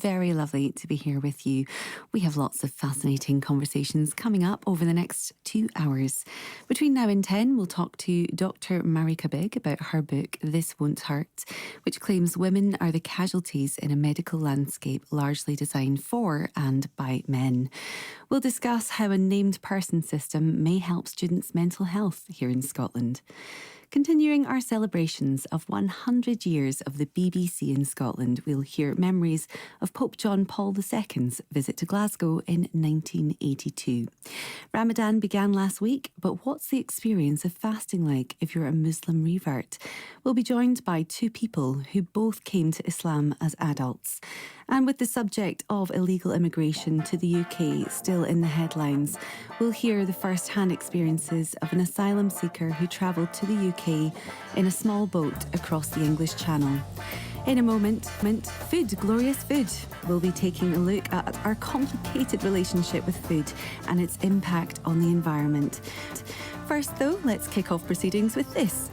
very lovely to be here with you. We have lots of fascinating conversations coming up over the next 2 hours. Between now and 10, we'll talk to Dr. Marika Big about her book, This Won't Hurt, which claims women are the casualties in a medical landscape largely designed for and by men. We'll discuss how a named person system may help students' mental health here in Scotland. Continuing our celebrations of 100 years of the BBC in Scotland, we'll hear memories of Pope John Paul II's visit to Glasgow in 1982. Ramadan began last week, but what's the experience of fasting like if you're a Muslim revert? We'll be joined by two people who both came to Islam as adults. And with the subject of illegal immigration to the UK still in the headlines, we'll hear the first-hand experiences of an asylum seeker who travelled to the UK in a small boat across the English Channel. In a moment, food, glorious food. We'll be taking a look at our complicated relationship with food and its impact on the environment. First, though, let's kick off proceedings with this.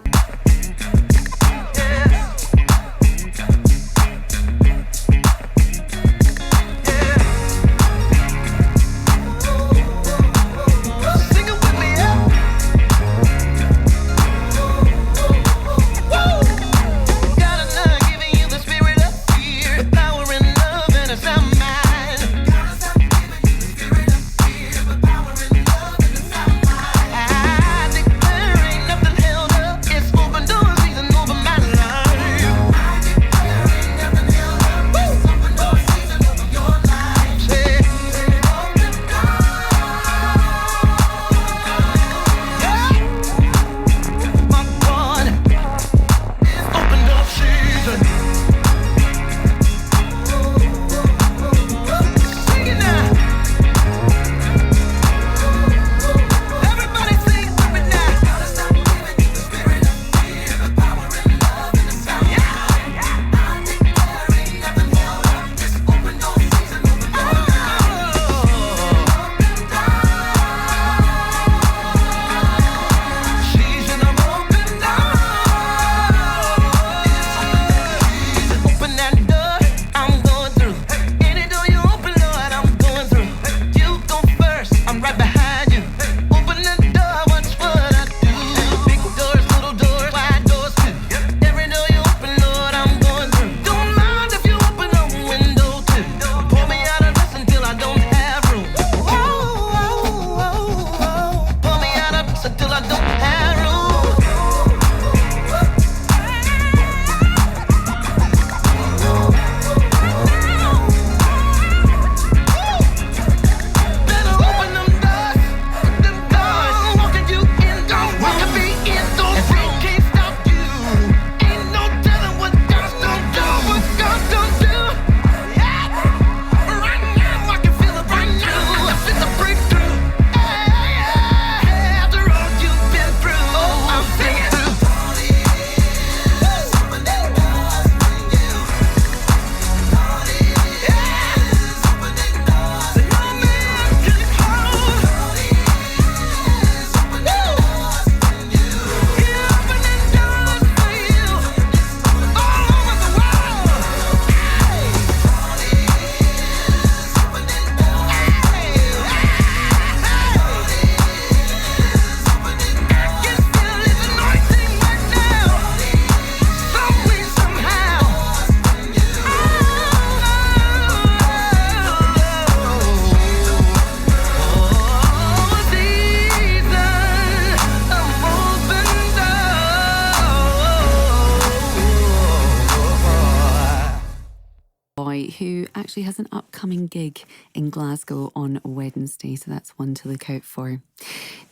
Who actually has an upcoming gig in Glasgow on Wednesday, so that's one to look out for.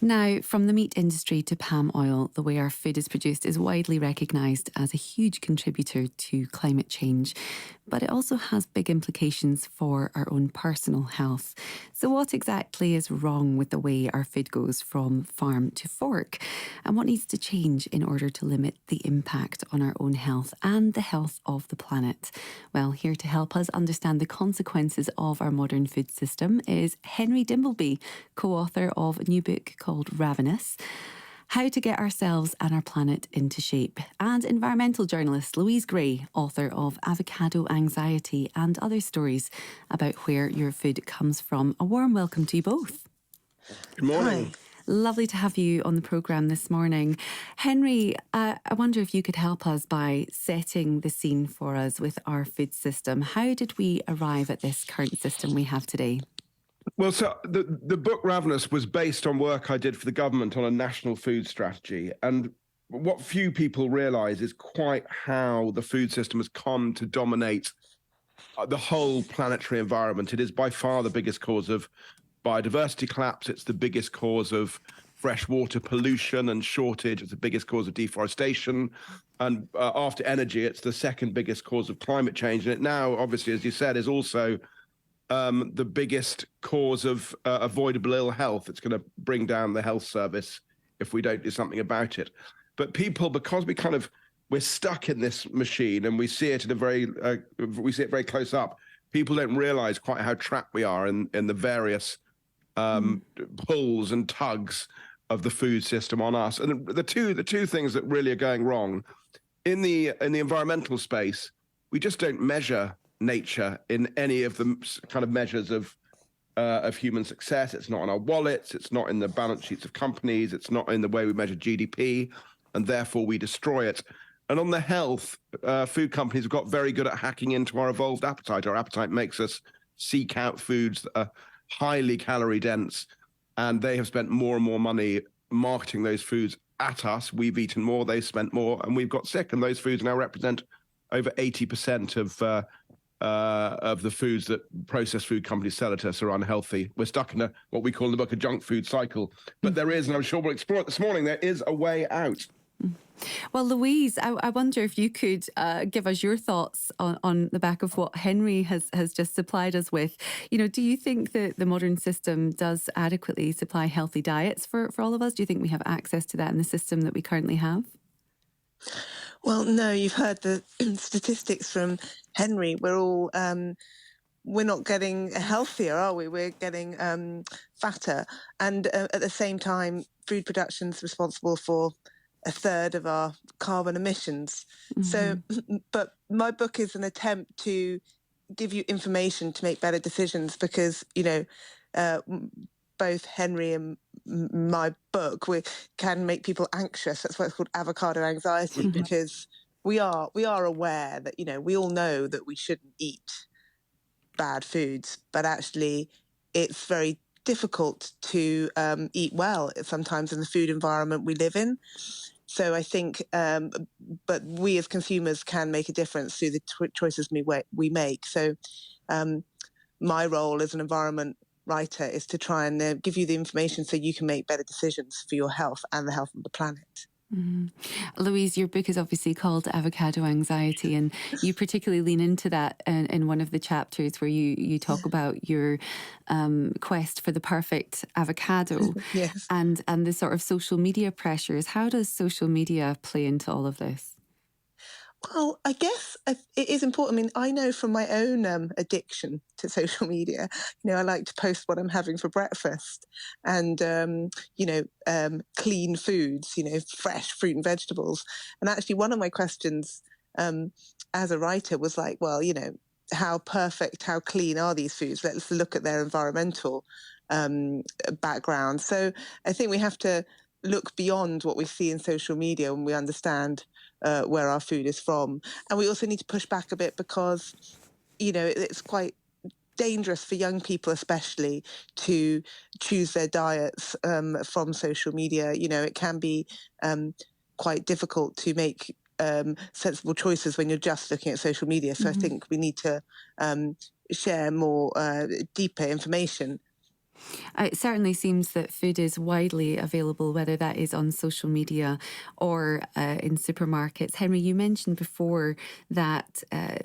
Now, from the meat industry to palm oil, the way our food is produced is widely recognised as a huge contributor to climate change, but it also has big implications for our own personal health. So what exactly is wrong with the way our food goes from farm to fork? And what needs to change in order to limit the impact on our own health and the health of the planet? Well, here to help us understand the consequences of our modern food system is Henry Dimbleby, co-author of a new book called Ravenous. How to Get Ourselves and Our Planet into Shape, and environmental journalist Louise Gray, author of Avocado Anxiety and Other Stories about where your food comes from. A warm welcome to you both. Good morning. Hi. Lovely to have you on the programme this morning. Henry, I wonder if you could help us by setting the scene for us with our food system. How did we arrive at this current system we have today? Well, so the book Ravenous was based on work I did for the government on a national food strategy. And what few people realize is quite how the food system has come to dominate the whole planetary environment. It is by far the biggest cause of biodiversity collapse. It's the biggest cause of freshwater pollution and shortage. It's the biggest cause of deforestation. And after energy, it's the second biggest cause of climate change. And it now, obviously, as you said, is also the biggest cause of avoidable ill health. It's going to bring down the health service if we don't do something about it. But people, because we're stuck in this machine and we see it very close up, people don't realize quite how trapped we are in the various pulls and tugs of the food system on us. And the two things that really are going wrong in the environmental space, we just don't measure nature in any of the kind of measures of human success. It's not in our wallets. It's not in the balance sheets of companies. It's not in the way we measure GDP, and therefore we destroy it. And on the health, food companies have got very good at hacking into our evolved appetite. Our appetite makes us seek out foods that are highly calorie dense, and they have spent more and more money marketing those foods at us. We've eaten more, they've spent more, and we've got sick. And those foods now represent over 80% of the foods that processed food companies sell to us are unhealthy. We're stuck in what we call in the book a junk food cycle. But there is, and I'm sure we'll explore it this morning, there is a way out. Well, Louise, I wonder if you could give us your thoughts on the back of what Henry has just supplied us with. You know, do you think that the modern system does adequately supply healthy diets for all of us? Do you think we have access to that in the system that we currently have? Well, no, you've heard the statistics from Henry. We're not getting healthier, are we? We're getting fatter. And at the same time, food production's responsible for a third of our carbon emissions. Mm-hmm. So, but my book is an attempt to give you information to make better decisions because, both Henry and my book, we can make people anxious. That's why it's called Avocado Anxiety, because we are aware that, we all know that we shouldn't eat bad foods, but actually it's very difficult to eat well sometimes in the food environment we live in. So I think, but we as consumers can make a difference through the choices we make. So my role as an environment writer is to try and give you the information so you can make better decisions for your health and the health of the planet. Mm-hmm. Louise, your book is obviously called Avocado Anxiety, and you particularly lean into that in one of the chapters where you talk about your quest for the perfect avocado. Yes. And the sort of social media pressures. How does social media play into all of this? Well, I guess it is important. I mean, I know from my own addiction to social media, I like to post what I'm having for breakfast and, clean foods, fresh fruit and vegetables. And actually one of my questions as a writer was like, well, how perfect, how clean are these foods? Let's look at their environmental background. So I think we have to look beyond what we see in social media when we understand where our food is from. And we also need to push back a bit because, it's quite dangerous for young people especially to choose their diets from social media. It can be quite difficult to make sensible choices when you're just looking at social media. So I think we need to share more deeper information. It certainly seems that food is widely available, whether that is on social media or in supermarkets. Henry, you mentioned before that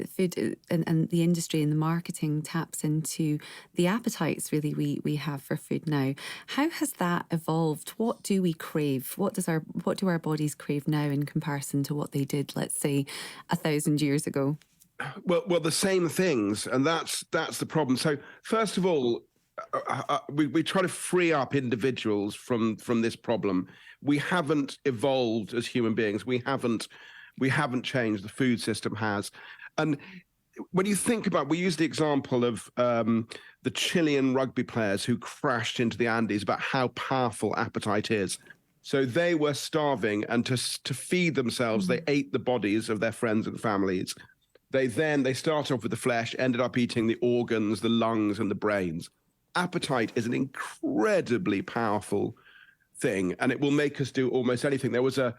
food and the industry and the marketing taps into the appetites really we have for food now. How has that evolved? What do we crave? What do our bodies crave now in comparison to what they did, let's say, 1,000 years ago? Well, the same things, and that's the problem. So first of all, we try to free up individuals from this problem. We haven't evolved as human beings. We haven't changed. The food system has. And when you think about, we use the example of the Chilean rugby players who crashed into the Andes, about how powerful appetite is. So they were starving, and to feed themselves, they ate the bodies of their friends and families. They start off with the flesh, ended up eating the organs, the lungs, and the brains. Appetite is an incredibly powerful thing, and it will make us do almost anything. There was a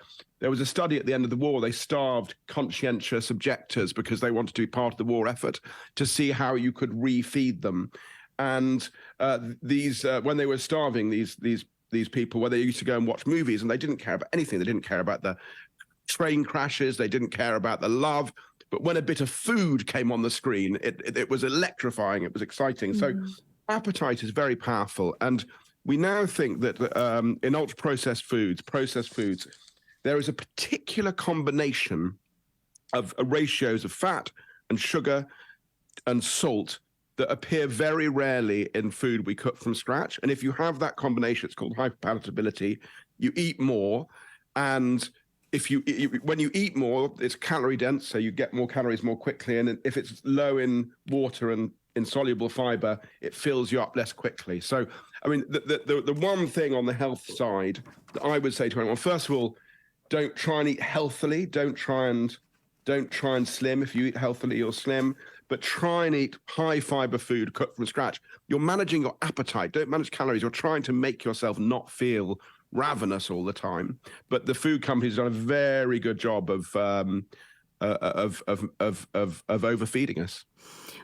study at the end of the war. They starved conscientious objectors because they wanted to be part of the war effort, to see how you could refeed them. And when they were starving, these people, where they used to go and watch movies, and they didn't care about anything. They didn't care about the train crashes. They didn't care about the love. But when a bit of food came on the screen, it was electrifying. It was exciting. So appetite is very powerful. And we now think that in ultra-processed foods, there is a particular combination of ratios of fat and sugar and salt that appear very rarely in food we cook from scratch. And if you have that combination, it's called hyperpalatability. You eat more, and when you eat more, it's calorie dense, so you get more calories more quickly. And if it's low in water and insoluble fiber, it fills you up less quickly. So, I mean, the one thing on the health side that I would say to anyone, first of all, don't try and eat healthily. Don't try and slim. If you eat healthily, you'll slim. But try and eat high fiber food cooked from scratch. You're managing your appetite. Don't manage calories. You're trying to make yourself not feel ravenous all the time. But the food companies have done a very good job of overfeeding us.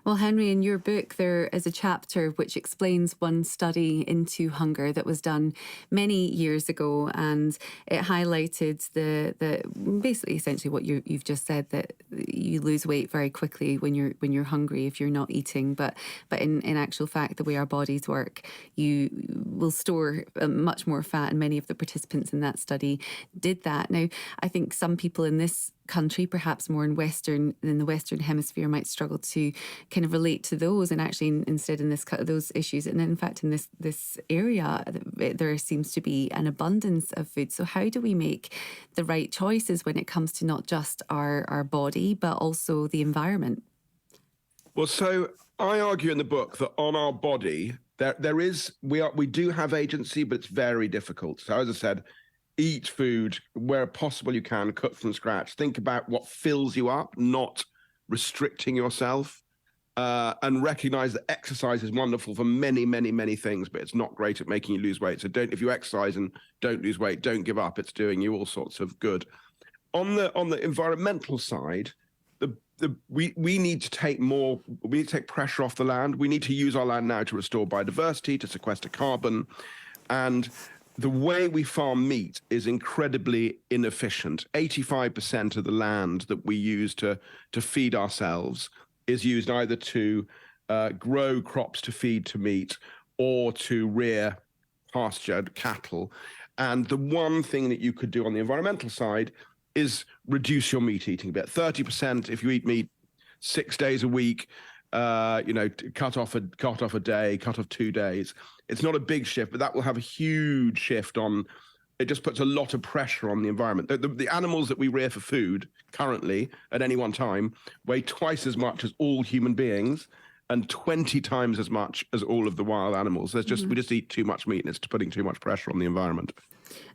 Well, Henry, in your book, there is a chapter which explains one study into hunger that was done many years ago, and it highlighted the basically essentially what you've just said, that you lose weight very quickly when you're hungry if you're not eating. But in actual fact, the way our bodies work, you will store much more fat, and many of the participants in that study did that. Now, I think some people in this country, perhaps more in the Western Hemisphere, might struggle to kind of relate to those, and actually instead in those issues, and in fact in this area there seems to be an abundance of food. So how do we make the right choices when it comes to not just our body but also the environment? Well, so I argue in the book that on our body we do have agency, but it's very difficult. So as I said, eat food where possible you can, cook from scratch. Think about what fills you up, not restricting yourself, and recognize that exercise is wonderful for many, many, many things, but it's not great at making you lose weight. So if you exercise and don't lose weight, don't give up. It's doing you all sorts of good. On the environmental side, we need to take pressure off the land. We need to use our land now to restore biodiversity, to sequester carbon, and the way we farm meat is incredibly inefficient. 85% of the land that we use to feed ourselves is used either to grow crops to feed to meat or to rear pastured cattle. And the one thing that you could do on the environmental side is reduce your meat eating a bit. 30% if you eat meat 6 days a week, cut off a day, cut off 2 days. It's not a big shift, but that will have a huge shift on. It just puts a lot of pressure on the environment. The animals that we rear for food currently at any one time weigh twice as much as all human beings and 20 times as much as all of the wild animals. We just eat too much meat, and it's putting too much pressure on the environment.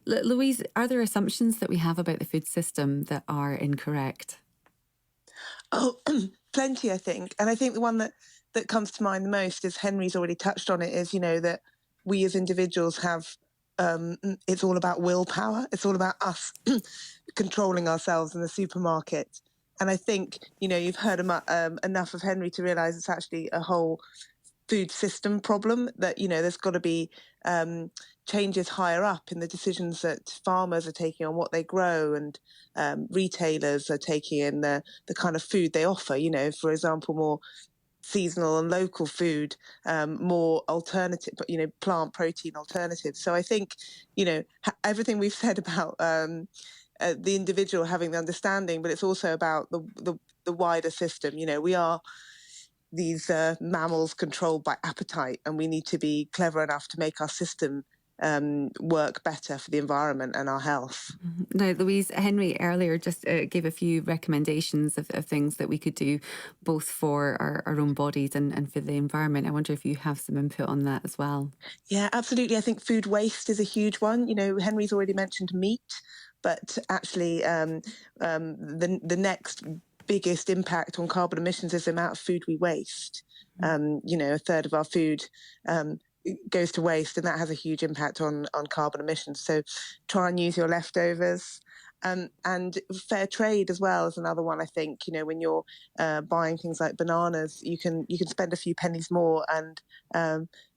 Louise, are there assumptions that we have about the food system that are incorrect? Oh, plenty, I think. And I think the one that comes to mind the most, is Henry's already touched on it, is, that we as individuals have, it's all about willpower. It's all about us controlling ourselves in the supermarket. And I think, you've heard enough of Henry to realise it's actually a whole food system problem, that, there's got to be changes higher up in the decisions that farmers are taking on what they grow, and retailers are taking in the kind of food they offer, for example, more seasonal and local food, more alternative, plant protein alternatives. So I think, everything we've said about the individual having the understanding, but it's also about the wider system. We are these mammals controlled by appetite, and we need to be clever enough to make our system work better for the environment and our health. Now, Louise, Henry earlier just gave a few recommendations of things that we could do both for our own bodies and for the environment. I wonder if you have some input on that as well. Yeah, absolutely. I think food waste is a huge one. You know, Henry's already mentioned meat, but actually the next biggest impact on carbon emissions is the amount of food we waste. You know, a third of our food goes to waste, and that has a huge impact on carbon emissions. So try and use your leftovers. And fair trade as well is another one. I think, you know, when you're buying things like bananas, you can spend a few pennies more and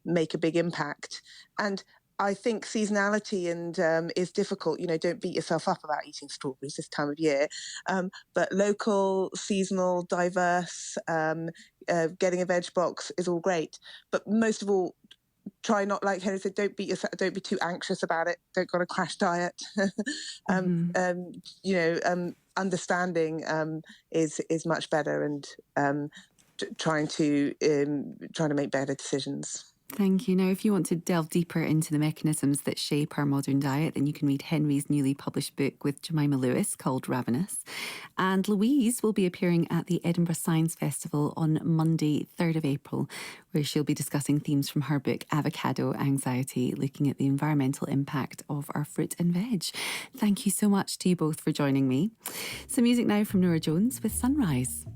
make a big impact. And I think seasonality and is difficult. You know, don't beat yourself up about eating strawberries this time of year. But local, seasonal, diverse, getting a veg box is all great. But most of all, try not, like Henry said, don't be too anxious about it. Don't go on a crash diet. You know, understanding is much better, and trying to make better decisions. Thank you. Now, if you want to delve deeper into the mechanisms that shape our modern diet, then you can read Henry's newly published book with Jemima Lewis called Ravenous. And Louise will be appearing at the Edinburgh Science Festival on Monday, 3rd of April, where she'll be discussing themes from her book Avocado Anxiety, looking at the environmental impact of our fruit and veg. Thank you so much to you both for joining me. Some music now from Norah Jones with Sunrise.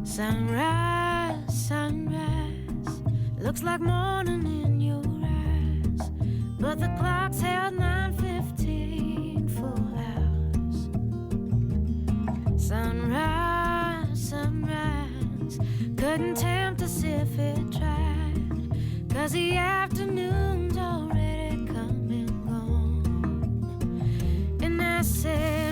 Sunrise, sunrise, looks like morning in your eyes, but the clock's held 9:15 full hours. Sunrise, sunrise, couldn't tempt us if it tried, 'cause the afternoon's already come and gone. And I said,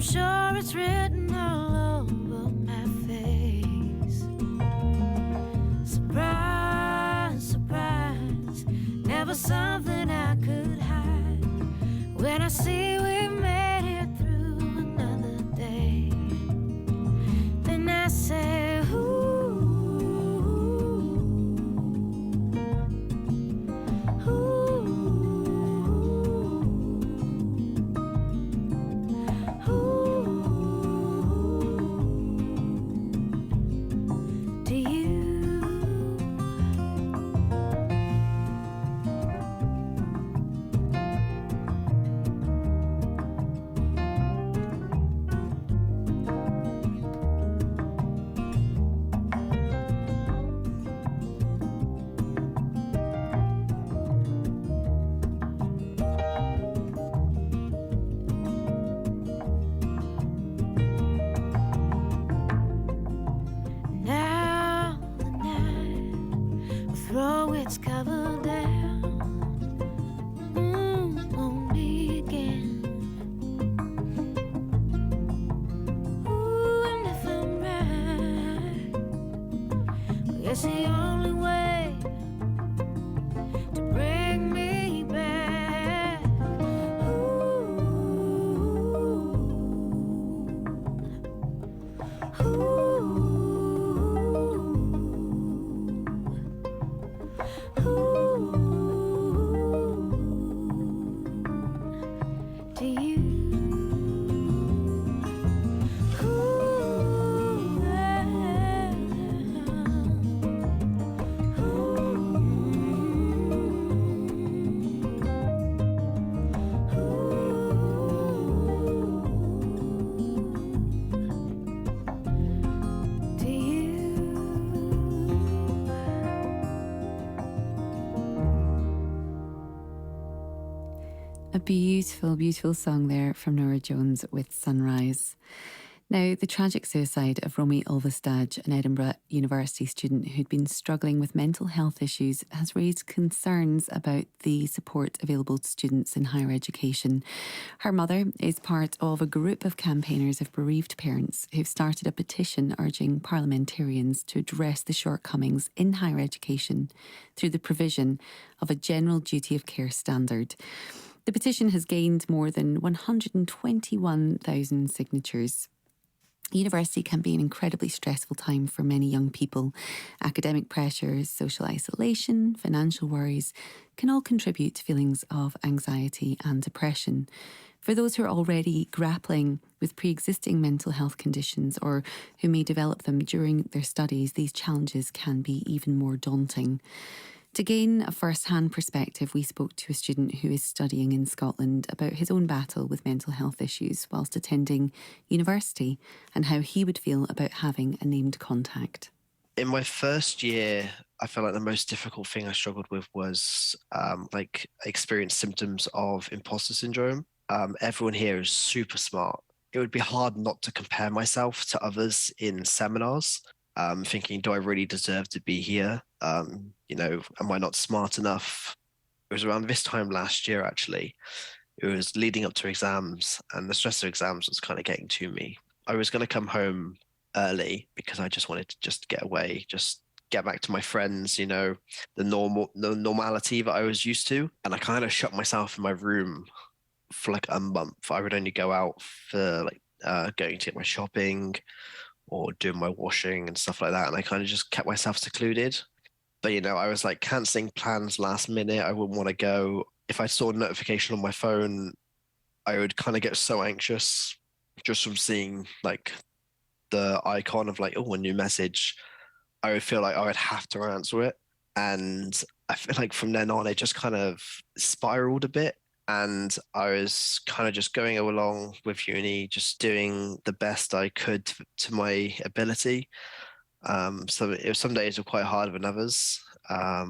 sure it's written all over my face. Surprise, surprise, never something I could hide. When I see we made it through another day, then I say, ooh, throw its cover down on me again. Ooh, and if I'm right, I guess the only way to bring me back. Ooh. A beautiful, beautiful song there from Norah Jones with Sunrise. Now, the tragic suicide of Romy Ulvestad, an Edinburgh University student who'd been struggling with mental health issues, has raised concerns about the support available to students in higher education. Her mother is part of a group of campaigners of bereaved parents who've started a petition urging parliamentarians to address the shortcomings in higher education through the provision of a general duty of care standard. The petition has gained more than 121,000 signatures. University can be an incredibly stressful time for many young people. Academic pressures, social isolation, financial worries can all contribute to feelings of anxiety and depression. For those who are already grappling with pre-existing mental health conditions or who may develop them during their studies, these challenges can be even more daunting. To gain a first-hand perspective, we spoke to a student who is studying in Scotland about his own battle with mental health issues whilst attending university and how he would feel about having a named contact. In my first year, I felt like the most difficult thing I struggled with was I experienced symptoms of imposter syndrome. Everyone here is super smart. It would be hard not to compare myself to others in seminars. Thinking, do I really deserve to be here? Am I not smart enough? It was around this time last year, actually. It was leading up to exams, and the stress of exams was kind of getting to me. I was going to come home early because I just wanted to just get away, just get back to my friends, the normality that I was used to. And I kind of shut myself in my room for like a month. I would only go out for going to get my shopping or doing my washing and stuff like that. And I kind of just kept myself secluded. But, I was like cancelling plans last minute. I wouldn't want to go. If I saw a notification on my phone, I would kind of get so anxious just from seeing like the icon of like, oh, a new message. I would feel like I would have to answer it. And I feel like from then on, it just kind of spiraled a bit. And I was kind of just going along with uni, just doing the best I could to my ability. So some days were quite harder than others. I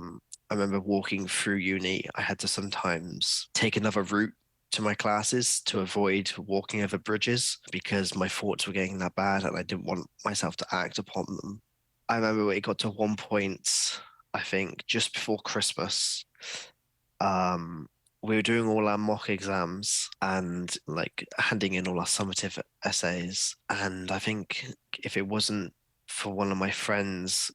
remember walking through uni, I had to sometimes take another route to my classes to avoid walking over bridges because my thoughts were getting that bad and I didn't want myself to act upon them. I remember it got to one point, I think, just before Christmas. We were doing all our mock exams and like handing in all our summative essays. And I think if it wasn't for one of my friends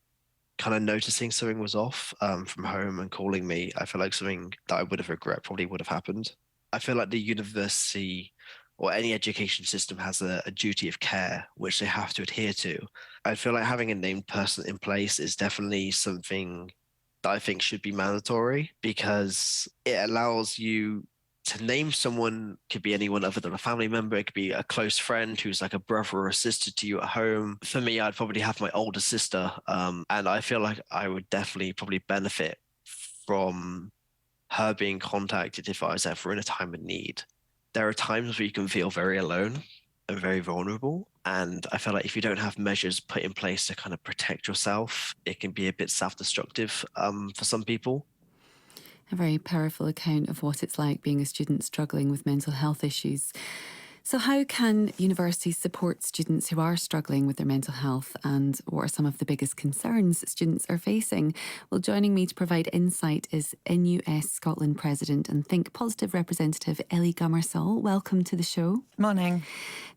kind of noticing something was off from home and calling me, I feel like something that I would have regret probably would have happened. I feel like the university or any education system has a duty of care, which they have to adhere to. I feel like having a named person in place is definitely something that I think should be mandatory because it allows you to name someone. Could be anyone other than a family member. It could be a close friend who's like a brother or a sister to you at home. For me, I'd probably have my older sister. And I feel like I would definitely probably benefit from her being contacted if I was ever in a time of need. There are times where you can feel very alone and very vulnerable. And I feel like if you don't have measures put in place to kind of protect yourself, it can be a bit self-destructive for some people. A very powerful account of what it's like being a student struggling with mental health issues. So how can universities support students who are struggling with their mental health, and what are some of the biggest concerns students are facing? Well, joining me to provide insight is NUS Scotland President and Think Positive representative Ellie Gummersall. Welcome to the show. Morning.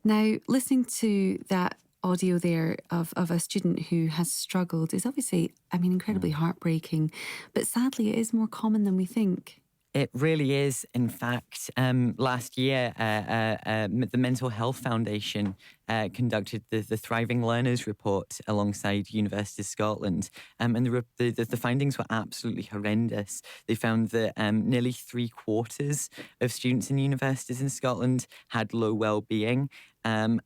Now, listening to that audio there of a student who has struggled is obviously, incredibly heartbreaking, but sadly it is more common than we think. It really is. In fact, last year, the Mental Health Foundation conducted the Thriving Learners report alongside University of Scotland, and the findings were absolutely horrendous. They found that nearly 3/4 of students in universities in Scotland had low well-being, and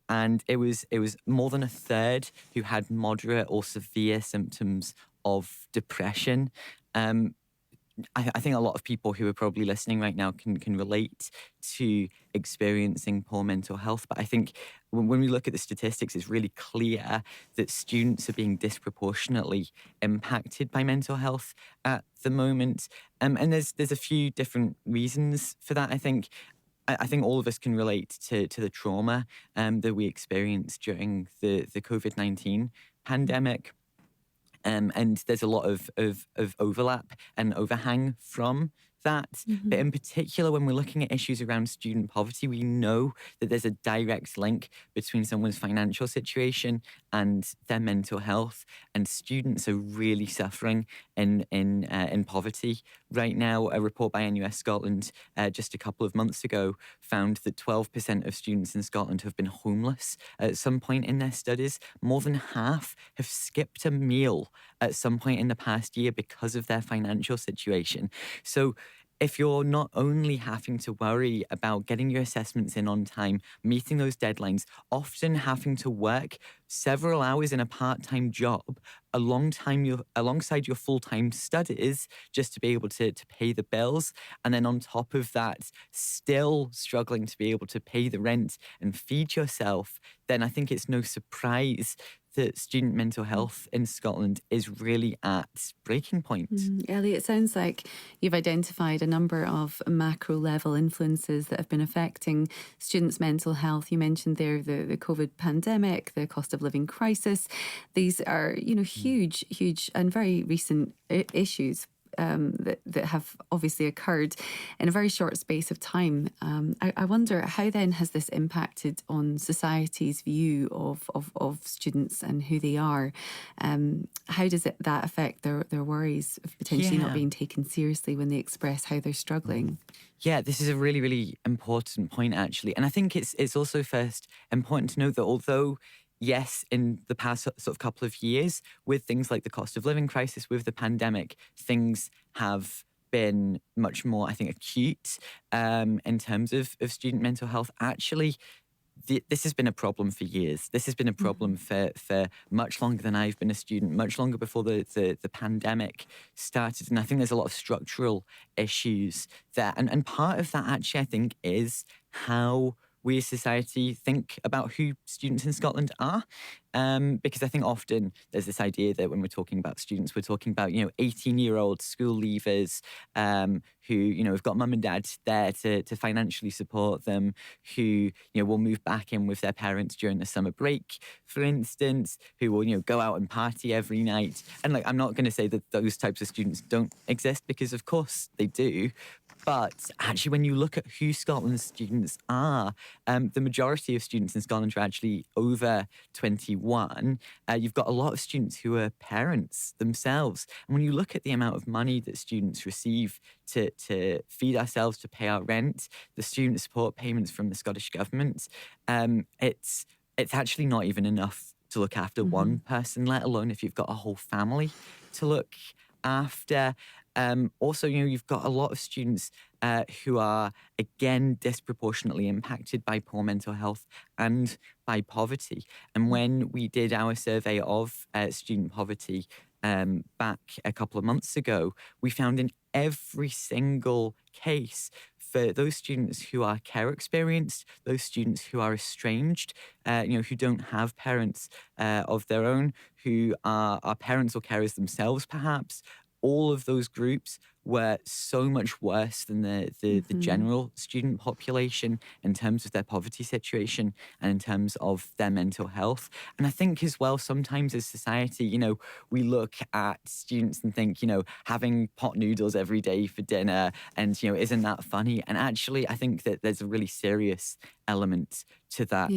it was more than a third who had moderate or severe symptoms of depression. I think a lot of people who are probably listening right now can relate to experiencing poor mental health. But I think when we look at the statistics, it's really clear that students are being disproportionately impacted by mental health at the moment. And there's a few different reasons for that. I think I think all of us can relate to the trauma that we experienced during the COVID-19 pandemic. And there's a lot of overlap and overhang from that. But in particular, when we're looking at issues around student poverty, we know that there's a direct link between someone's financial situation and their mental health. And students are really suffering in poverty right now. A report by NUS Scotland just a couple of months ago found that 12% of students in Scotland have been homeless at some point in their studies. More than half have skipped a meal at some point in the past year because of their financial situation. So if you're not only having to worry about getting your assessments in on time, meeting those deadlines, often having to work several hours in a part-time job alongside your full-time studies just to be able to pay the bills, and then on top of that, still struggling to be able to pay the rent and feed yourself, then I think it's no surprise that student mental health in Scotland is really at breaking point. Ellie, it sounds like you've identified a number of macro level influences that have been affecting students' mental health. You mentioned there the COVID pandemic, the cost of living crisis. These are, huge and very recent issues that have obviously occurred in a very short space of time. I wonder, how then has this impacted on society's view of students and who they are? How does that affect their worries of potentially not being taken seriously when they express how they're struggling? Yeah, this is a really, really important point, actually. And I think it's also first important to note that although yes, in the past sort of couple of years, with things like the cost of living crisis, with the pandemic, things have been much more, I think, acute in terms of student mental health. Actually, this has been a problem for years. This has been a problem for much longer than I've been a student, much longer before the pandemic started. And I think there's a lot of structural issues there. And part of that, actually, I think, is how we as society think about who students in Scotland are. Because I think often there's this idea that when we're talking about students, we're talking about, 18-year-old school leavers who, have got mum and dad there to financially support them, who, will move back in with their parents during the summer break, for instance, who will, go out and party every night. And I'm not going to say that those types of students don't exist, because of course they do. But actually, when you look at who Scotland's students are, the majority of students in Scotland are actually over 21. You've got a lot of students who are parents themselves. And when you look at the amount of money that students receive to feed ourselves, to pay our rent, the student support payments from the Scottish Government, it's actually not even enough to look after one person, let alone if you've got a whole family to look after. Also, you've got a lot of students who are, again, disproportionately impacted by poor mental health and by poverty. And when we did our survey of student poverty back a couple of months ago, we found in every single case for those students who are care experienced, those students who are estranged, who don't have parents of their own, who are parents or carers themselves, perhaps, all of those groups were so much worse than the general student population in terms of their poverty situation and in terms of their mental health. And I think as well, sometimes as society, we look at students and think, having pot noodles every day for dinner and, isn't that funny? And actually, I think that there's a really serious element to that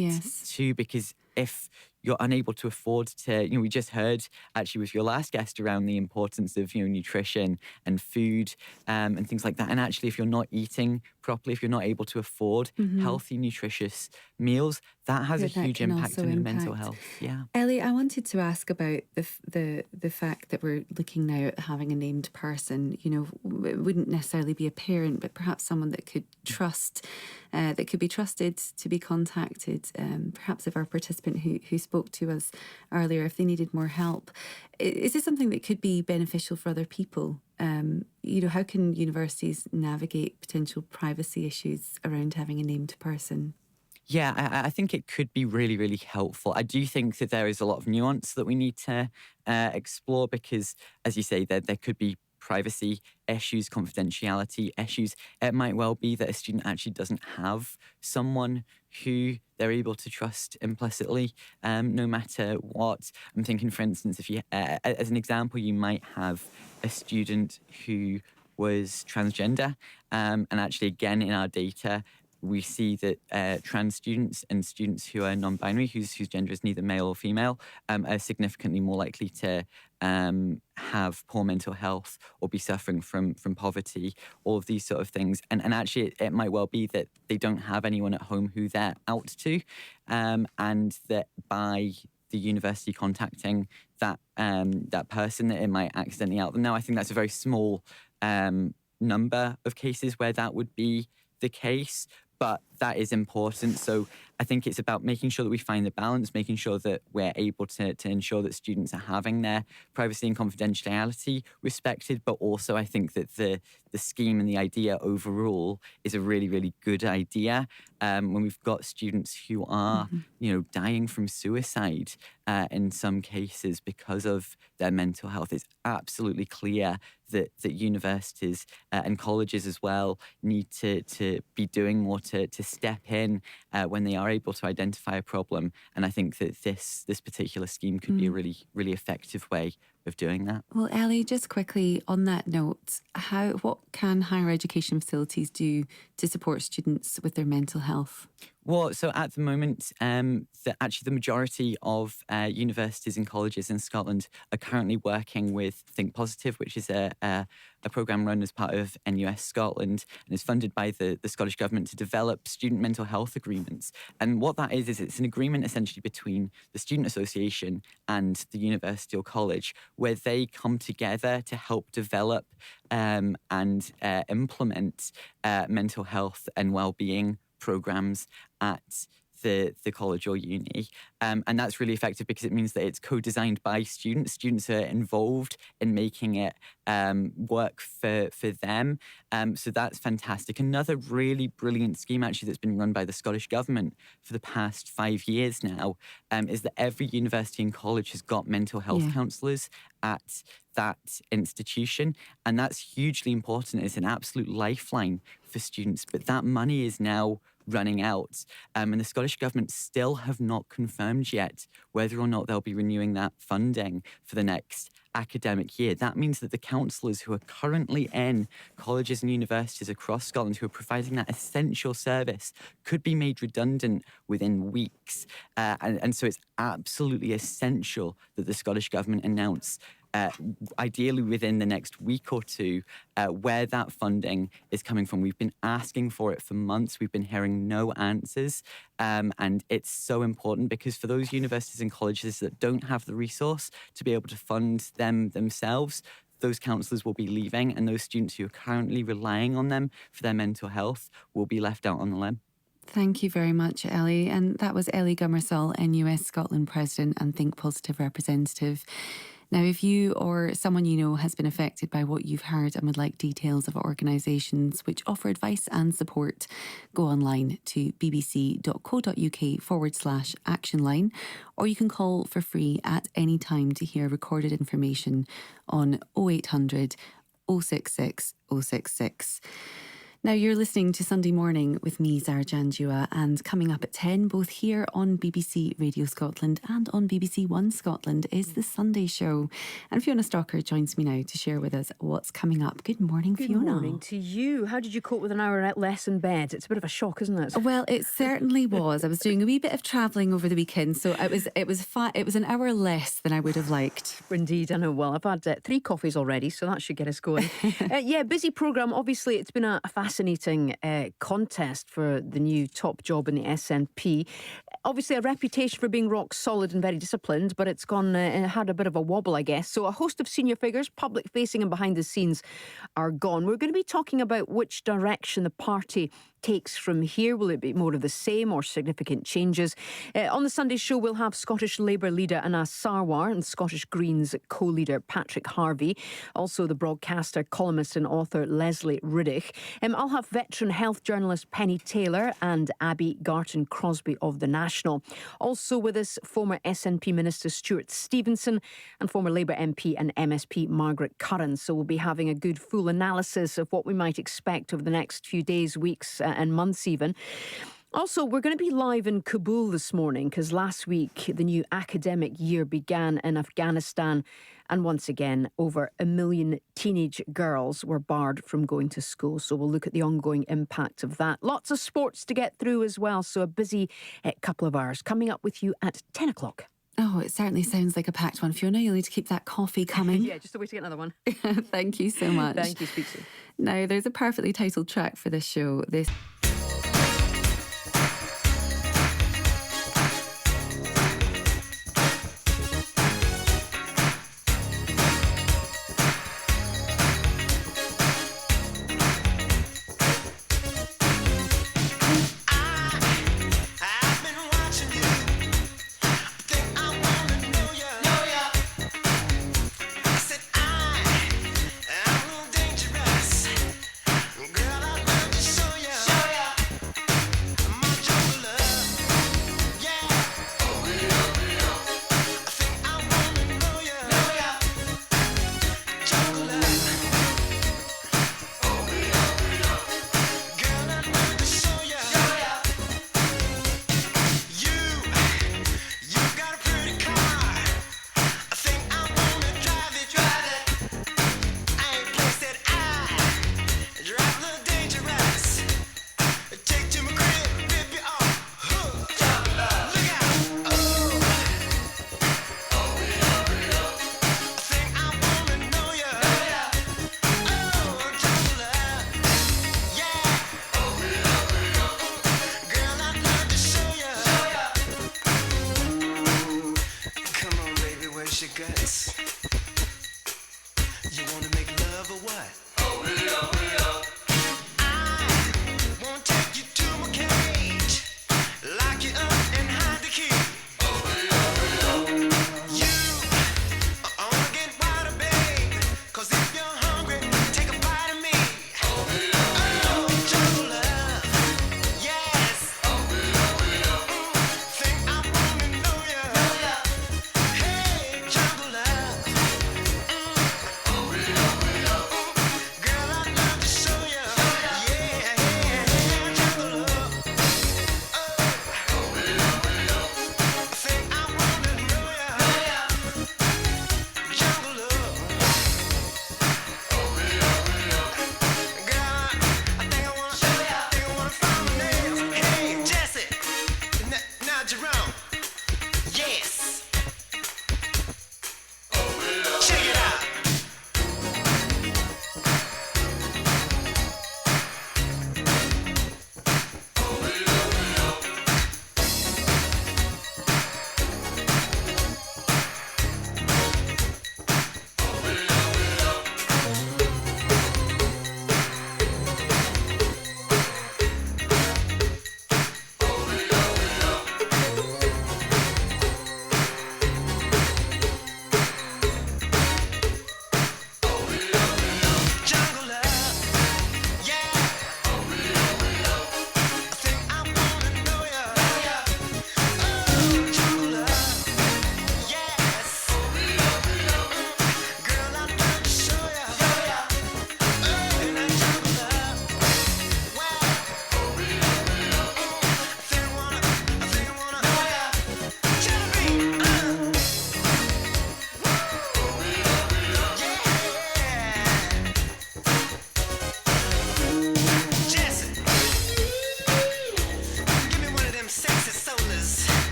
too, because if you're unable to afford to, we just heard actually with your last guest around the importance of, nutrition and food and things like that. And actually, if you're not eating properly, if you're not able to afford healthy, nutritious meals, that has a huge impact on your mental health. Yeah. Ellie, I wanted to ask about the fact that we're looking now at having a named person. It wouldn't necessarily be a parent, but perhaps someone that could that could be trusted to be contacted. Perhaps if our participant who spoke to us earlier, if they needed more help. Is this something that could be beneficial for other people? How can universities navigate potential privacy issues around having a named person? Yeah, I think it could be really, really helpful. I do think that there is a lot of nuance that we need to explore because, as you say, there could be privacy issues, confidentiality issues. It might well be that a student actually doesn't have someone who they're able to trust implicitly, no matter what. I'm thinking, for instance, if you, as an example, you might have a student who was transgender, and actually, again, in our data, we see that trans students and students who are non-binary, whose gender is neither male or female, are significantly more likely to have poor mental health or be suffering from poverty, all of these sort of things. And actually, it might well be that they don't have anyone at home who they're out to, and that by the university contacting that person, that it might accidentally out them. Now, I think that's a very small number of cases where that would be the case, but that is important. So I think it's about making sure that we find the balance, making sure that we're able to ensure that students are having their privacy and confidentiality respected, but also I think that the scheme and the idea overall is a really, really good idea. When we've got students who are, dying from suicide in some cases because of their mental health, it's absolutely clear that universities and colleges as well need to be doing more to step in when they are able to identify a problem. And I think that this particular scheme could be a really, really effective way of doing that. Well, Ellie, just quickly on that note, what can higher education facilities do to support students with their mental health? Well, so at the moment, actually the majority of universities and colleges in Scotland are currently working with Think Positive, which is a programme run as part of NUS Scotland and is funded by the Scottish Government to develop student mental health agreements. And what that is it's an agreement essentially between the Student Association and the university or college, where they come together to help develop and implement mental health and well-being programmes at the college or uni. And that's really effective because it means that it's co-designed by students. Students are involved in making it work for them. So that's fantastic. Another really brilliant scheme actually that's been run by the Scottish Government for the past 5 years now is that every university and college has got mental health counsellors at that institution. And that's hugely important. It's an absolute lifeline for students. But that money is now running out. And the Scottish Government still have not confirmed yet whether or not they'll be renewing that funding for the next academic year. That means that the counsellors who are currently in colleges and universities across Scotland who are providing that essential service could be made redundant within weeks. And so it's absolutely essential that the Scottish Government announce ideally within the next week or two, where that funding is coming from. We've been asking for it for months. We've been hearing no answers. And it's so important because for those universities and colleges that don't have the resource to be able to fund them themselves, those counsellors will be leaving, and those students who are currently relying on them for their mental health will be left out on the limb. Thank you very much, Ellie. And that was Ellie Gummersall, NUS Scotland President and Think Positive Representative. Now, if you or someone you know has been affected by what you've heard and would like details of organisations which offer advice and support, go online to bbc.co.uk/action line, or you can call for free at any time to hear recorded information on 0800 066 066. Now, you're listening to Sunday Morning with me, Zara Janjua, and coming up at 10, both here on BBC Radio Scotland and on BBC One Scotland, is The Sunday Show. And Fiona Stocker joins me now to share with us what's coming up. Good morning, Fiona. Good morning to you. How did you cope with an hour less in bed? It's a bit of a shock, isn't it? Well, it certainly was. I was doing a wee bit of travelling over the weekend, so it was an hour less than I would have liked. Indeed, I know. Well, I've had 3 coffees already, so that should get us going. Busy programme. Obviously, it's been a fascinating contest for the new top job in the SNP. Obviously, a reputation for being rock solid and very disciplined, but it's gone had a bit of a wobble, I guess. So a host of senior figures, public facing and behind the scenes, are gone. We're going to be talking about which direction the party takes from here? Will it be more of the same or significant changes? On the Sunday show, we'll have Scottish Labour leader Anas Sarwar and Scottish Greens co-leader Patrick Harvey. Also, the broadcaster, columnist and author Leslie Riddick. I'll have veteran health journalist Penny Taylor and Abby Garton Crosby of The National. Also with us, former SNP Minister Stuart Stevenson and former Labour MP and MSP Margaret Curran. So we'll be having a good full analysis of what we might expect over the next few days, weeks and months even. Also, we're going to be live in Kabul this morning because last week the new academic year began in Afghanistan, and once again over 1 million teenage girls were barred from going to school. So we'll look at the ongoing impact of that. Lots of sports to get through as well, so a busy couple of hours coming up with you at 10 o'clock. Oh, it certainly sounds like a packed one. Fiona, you'll need to keep that coffee coming. Yeah, just a way to get another one. Thank you so much. Thank you, speak soon. Now, there's a perfectly titled track for this show. This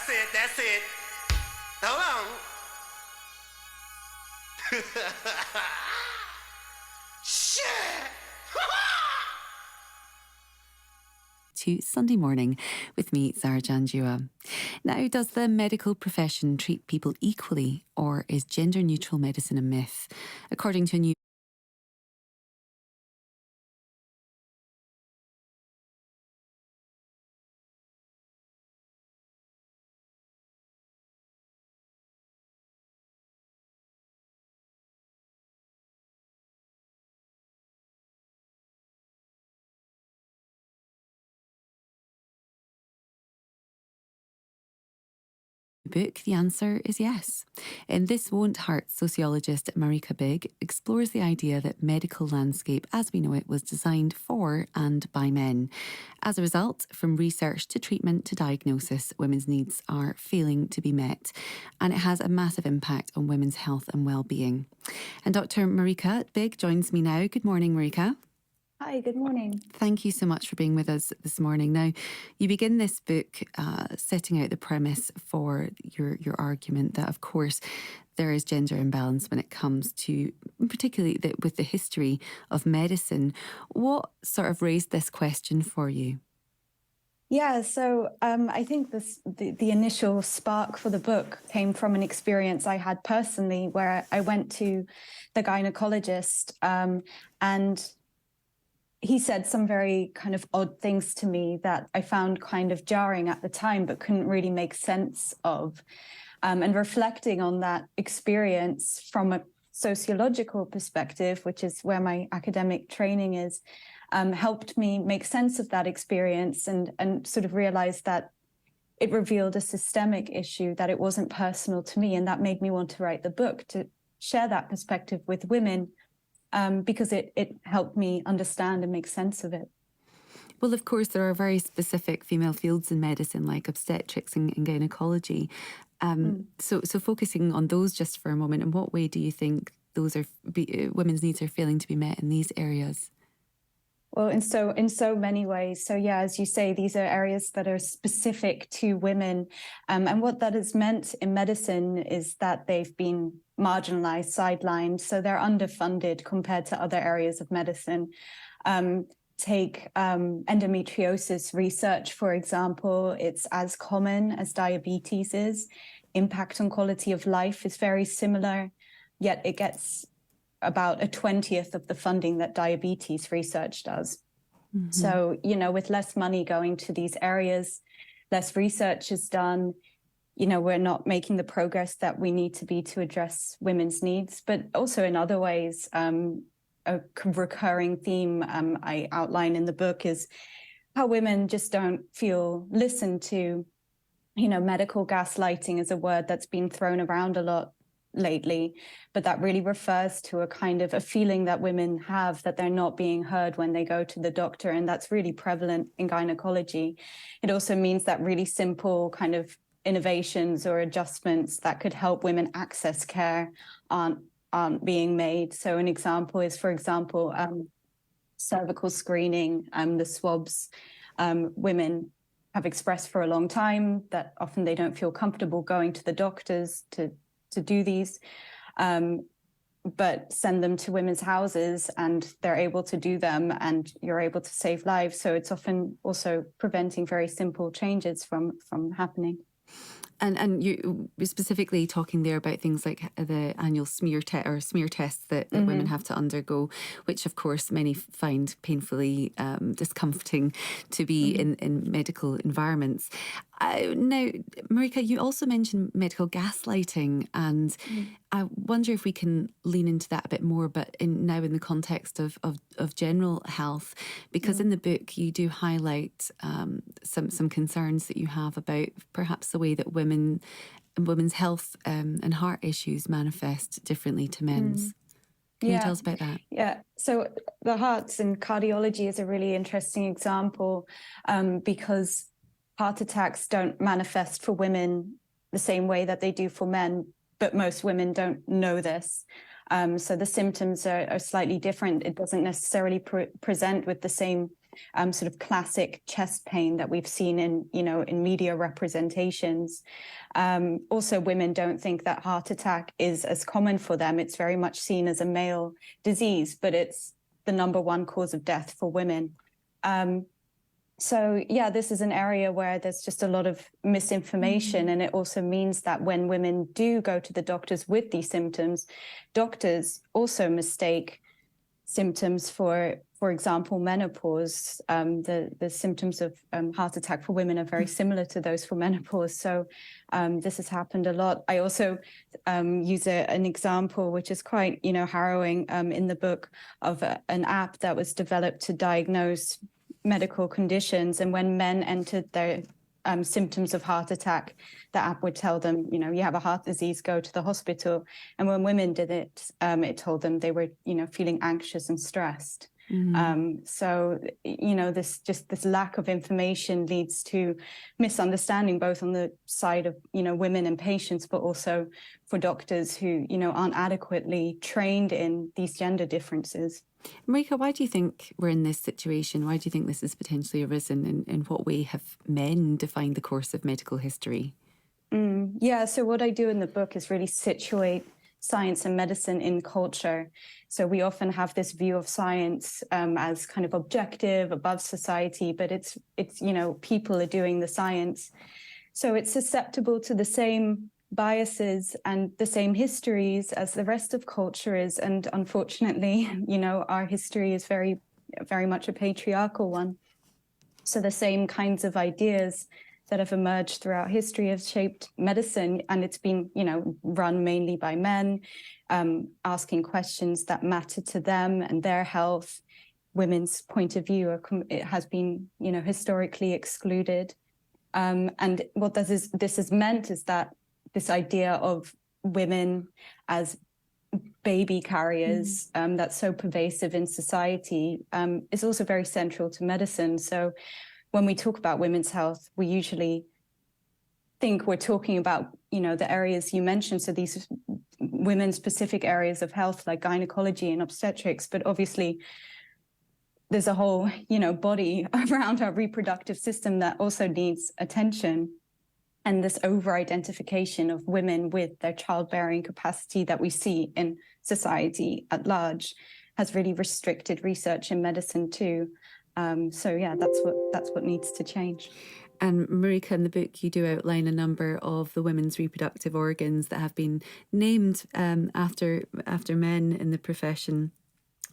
That's it. Hold on. Shit. To Sunday Morning with me, Zara Janjua. Now, does the medical profession treat people equally, or is gender neutral medicine a myth? According to a new book, the answer is yes. In This Won't Hurt, sociologist Marika Big explores the idea that medical landscape as we know it was designed for and by men. As a result, from research to treatment to diagnosis, women's needs are failing to be met, and it has a massive impact on women's health and well-being. And Dr. Marika Big joins me now. Good morning, Marika. Hi, good morning. Thank you so much for being with us this morning. Now, you begin this book setting out the premise for your argument that, of course, there is gender imbalance when it comes to, particularly with the history of medicine. What sort of raised this question for you? Yeah, so I think the initial spark for the book came from an experience I had personally where I went to the gynecologist and he said some very kind of odd things to me that I found kind of jarring at the time, but couldn't really make sense of. And reflecting on that experience from a sociological perspective, which is where my academic training is, helped me make sense of that experience and sort of realize that it revealed a systemic issue, that it wasn't personal to me. And that made me want to write the book, to share that perspective with women, because it helped me understand and make sense of it. Well, of course, there are very specific female fields in medicine, like obstetrics and gynecology. So focusing on those just for a moment, in what way do you think those are women's needs are failing to be met in these areas? Well, in so many ways. So yeah, as you say, these are areas that are specific to women. And what that has meant in medicine is that they've been marginalized, sidelined. So they're underfunded compared to other areas of medicine. Take endometriosis research, for example. It's as common as diabetes is. Impact on quality of life is very similar, yet it gets about 1/20 of the funding that diabetes research does. Mm-hmm. So, with less money going to these areas, less research is done, we're not making the progress that we need to be to address women's needs, but also in other ways. A recurring theme I outline in the book is how women just don't feel listened to. Medical gaslighting is a word that's been thrown around a lot lately, but that really refers to a kind of a feeling that women have that they're not being heard when they go to the doctor, and that's really prevalent in gynecology. It also means that really simple kind of innovations or adjustments that could help women access care aren't being made. So an example is, for example, cervical screening, the swabs. Women have expressed for a long time that often they don't feel comfortable going to the doctors to do these, but send them to women's houses and they're able to do them and you're able to save lives. So it's often also preventing very simple changes from happening. And you were specifically talking there about things like the annual smear tests that mm-hmm. women have to undergo, which of course many find painfully discomforting to be mm-hmm. in medical environments. Now, Marika, you also mentioned medical gaslighting, and mm-hmm. I wonder if we can lean into that a bit more, but now in the context of general health, because mm-hmm. in the book you do highlight some concerns that you have about perhaps the way that women's health and heart issues manifest differently to men's. Can you tell us about that? Yeah, so the hearts and cardiology is a really interesting example because heart attacks don't manifest for women the same way that they do for men, but most women don't know this. So the symptoms are slightly different. It doesn't necessarily present with the same sort of classic chest pain that we've seen in, in media representations. Also, women don't think that heart attack is as common for them. It's very much seen as a male disease, but it's the number one cause of death for women. So, yeah, this is an area where there's just a lot of misinformation. And it also means that when women do go to the doctors with these symptoms, doctors also mistake symptoms for example, menopause. The symptoms of heart attack for women are very similar to those for menopause. So this has happened a lot. I also use an example, which is quite, harrowing in the book, of an app that was developed to diagnose medical conditions. And when men entered their symptoms of heart attack, the app would tell them, you have a heart disease, go to the hospital. And when women did it, it told them they were, feeling anxious and stressed. So, this lack of information leads to misunderstanding, both on the side of, women and patients, but also for doctors who, aren't adequately trained in these gender differences. Marika, why do you think we're in this situation? Why do you think this has potentially arisen? In what way have men defined the course of medical history? Yeah, so what I do in the book is really situate science and medicine in culture. So we often have this view of science as kind of objective, above society, but it's people are doing the science. So it's susceptible to the same biases and the same histories as the rest of culture is. And unfortunately, our history is very, very much a patriarchal one. So the same kinds of ideas that have emerged throughout history have shaped medicine, and it's been, run mainly by men, asking questions that matter to them and their health. Women's point of view it has been, historically excluded. And what this has meant is that this idea of women as baby carriers that's so pervasive in society is also very central to medicine. So when we talk about women's health, we usually think we're talking about, the areas you mentioned. So these women-specific areas of health like gynecology and obstetrics, but obviously there's a whole, body around our reproductive system that also needs attention. And this over-identification of women with their childbearing capacity that we see in society at large has really restricted research in medicine too. So yeah, that's what needs to change. And Marika, in the book, you do outline a number of the women's reproductive organs that have been named after men in the profession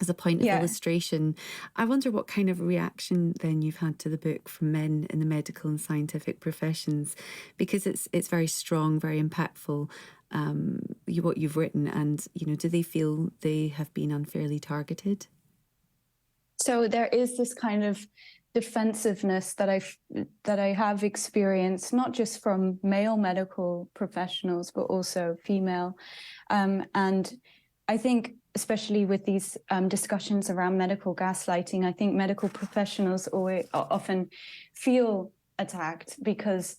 as a point of illustration. I wonder what kind of reaction then you've had to the book from men in the medical and scientific professions, because it's very strong, very impactful, what you've written, and do they feel they have been unfairly targeted? So there is this kind of defensiveness that I have experienced, not just from male medical professionals, but also female. And I think, especially with these discussions around medical gaslighting, I think medical professionals often feel attacked because,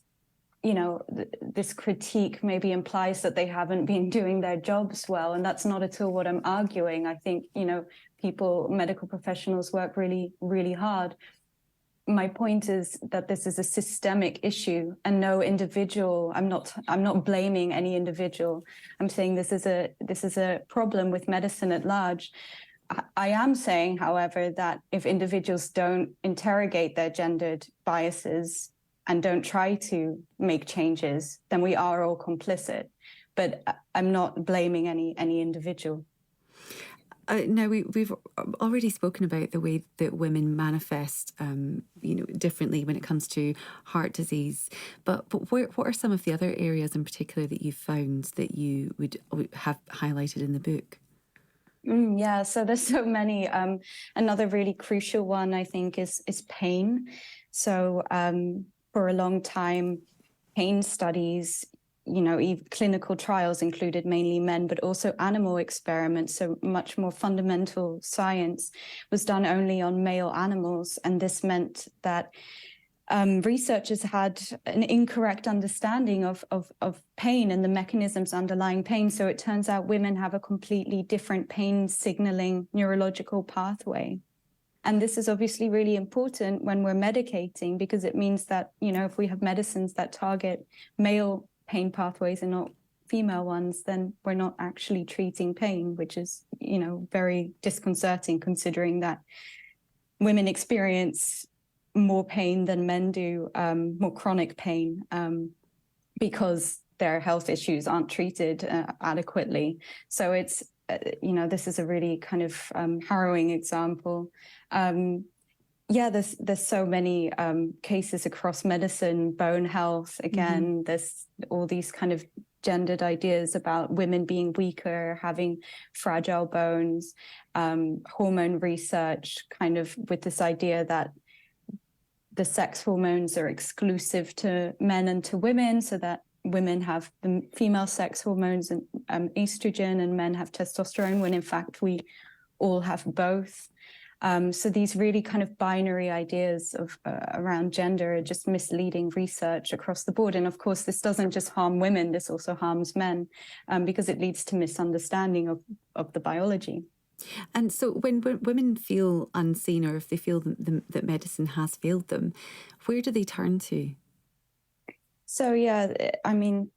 this critique maybe implies that they haven't been doing their jobs well. And that's not at all what I'm arguing. I think, medical professionals work really, really hard. My point is that this is a systemic issue, and no individual. I'm not blaming any individual. I'm saying this is a problem with medicine at large. I am saying, however, that if individuals don't interrogate their gendered biases and don't try to make changes, then we are all complicit. But I'm not blaming any individual. Now, we've already spoken about the way that women manifest, differently when it comes to heart disease. But what are some of the other areas in particular that you've found that you would have highlighted in the book? Yeah, so there's so many. Another really crucial one, I think, is pain. So for a long time, pain studies, clinical trials included mainly men, but also animal experiments. So much more fundamental science was done only on male animals. And this meant that researchers had an incorrect understanding of pain and the mechanisms underlying pain. So it turns out women have a completely different pain signaling neurological pathway. And this is obviously really important when we're medicating, because it means that, you know, if we have medicines that target male pain pathways and not female ones, then we're not actually treating pain, which is, you know, very disconcerting considering that women experience more pain than men do, more chronic pain, because their health issues aren't treated adequately. So it's, you know, this is a really kind of harrowing example. Yeah, there's so many cases across medicine, bone health. Again, there's all these kind of gendered ideas about women being weaker, having fragile bones, hormone research, kind of with this idea that the sex hormones are exclusive to men and to women, so that women have the female sex hormones and estrogen, and men have testosterone, when in fact we all have both. So these really kind of binary ideas of around gender are just misleading research across the board. And of course, this doesn't just harm women, this also harms men, because it leads to misunderstanding of the biology. And so when women feel unseen, or if they feel that medicine has failed them, where do they turn to? So, yeah, I mean,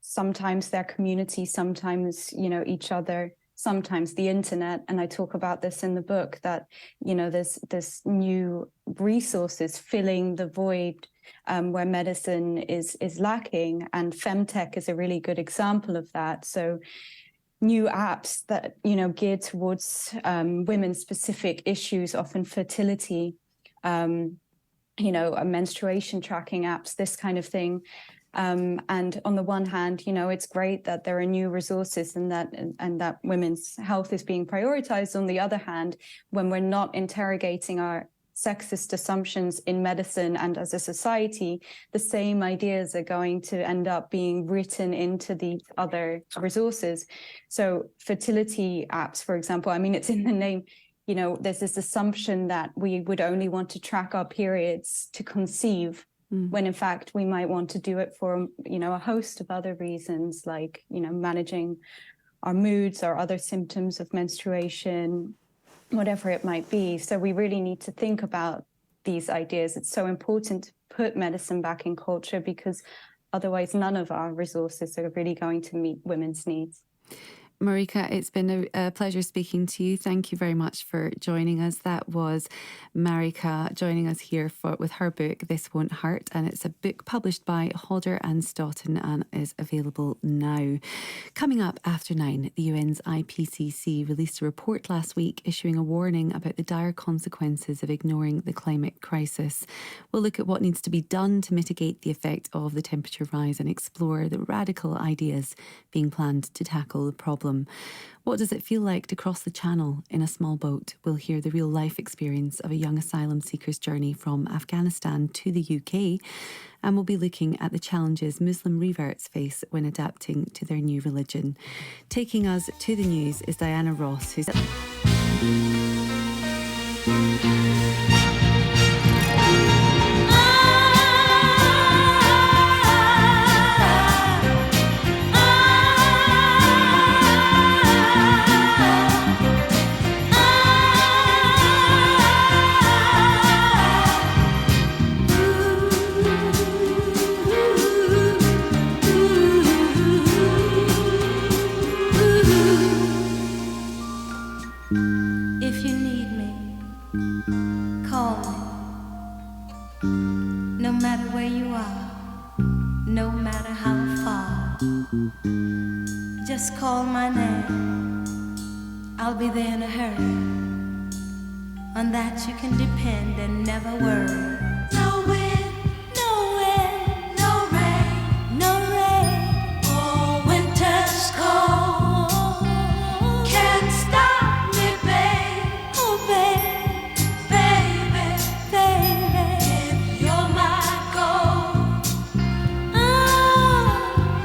sometimes their community, sometimes, you know, each other, sometimes the internet. And I talk about this in the book, that, you know, there's new resources filling the void where medicine is lacking. And Femtech is a really good example of that. So new apps that, you know, geared towards women's specific issues, often fertility, you know, menstruation tracking apps, this kind of thing. And on the one hand, you know, it's great that there are new resources and that women's health is being prioritized. On the other hand, when we're not interrogating our sexist assumptions in medicine and as a society, the same ideas are going to end up being written into the other resources. So fertility apps, for example, I mean, it's in the name. You know, there's this assumption that we would only want to track our periods to conceive, when in fact we might want to do it for, you know, a host of other reasons, like, you know, managing our moods or other symptoms of menstruation, whatever it might be. So we really need to think about these ideas. It's so important to put medicine back in culture, because otherwise none of our resources are really going to meet women's needs. Marika, it's been a pleasure speaking to you. Thank you very much for joining us. That was Marika joining us here with her book, This Won't Hurt. And it's a book published by Hodder and Stoughton and is available now. Coming up after 9, the UN's IPCC released a report last week issuing a warning about the dire consequences of ignoring the climate crisis. We'll look at what needs to be done to mitigate the effect of the temperature rise and explore the radical ideas being planned to tackle the problem. What does it feel like to cross the channel in a small boat? We'll hear the real life experience of a young asylum seeker's journey from Afghanistan to the UK, and we'll be looking at the challenges Muslim reverts face when adapting to their new religion. Taking us to the news is Diana Ross, who's If you need me, call me. No matter where you are, no matter how far, just call my name. I'll be there in a hurry. On that you can depend and never worry. No wind, no wind, no rain, no rain. Oh, winter's cold. Can't stop me, babe. Oh, babe, baby, baby. If you're my goal. Oh,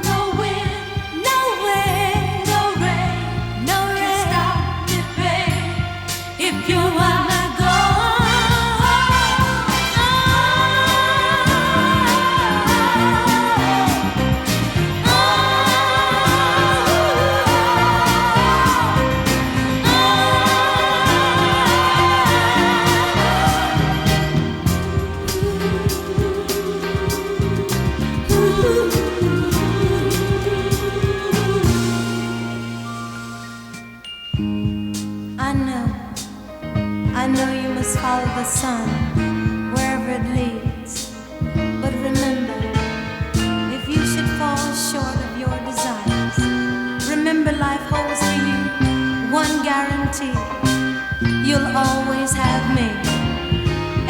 no wind, no wind, no rain, no rain. Can't stop me, babe. If you are my goal. I know you must follow the sun wherever it leads. But remember, if you should fall short of your desires, remember life holds for you one guarantee: you'll always have me.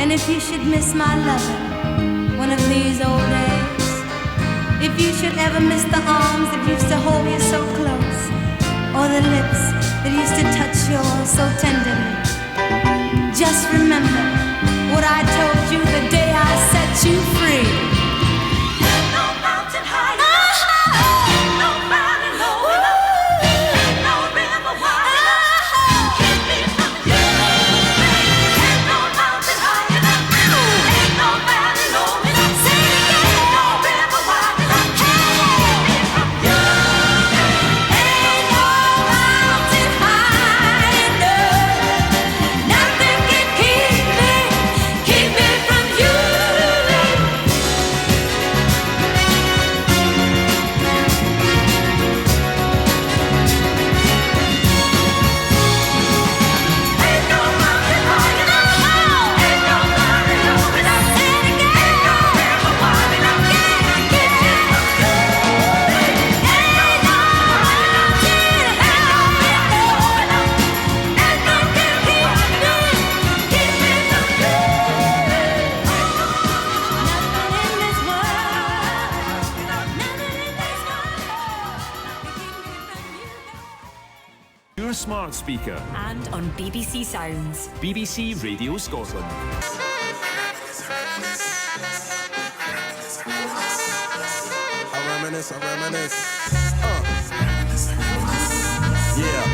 And if you should miss my loving one of these old days, if you should ever miss the arms that used to hold you so close, or the lips that used to touch yours so tenderly, just remember what I told you the day I set you free. Ain't no mountain high enough, ain't no valley low enough, ain't no river wide enough to keep me from you. Ain't no mountain high enough, ain't no valley low enough, ain't no river wide enough to keep me from you. Ain't no mountain high enough, nothing can keep me from you. Ain't no mountain high enough, ain't no valley low enough, ain't no river wide enough to keep me from you. Ain't no mountain high enough, nothing can keep me from you. Nothing in this world, nothing in this world. Your smart speaker. And on BBC Sounds. BBC Radio Scotland. I reminisce. Yeah.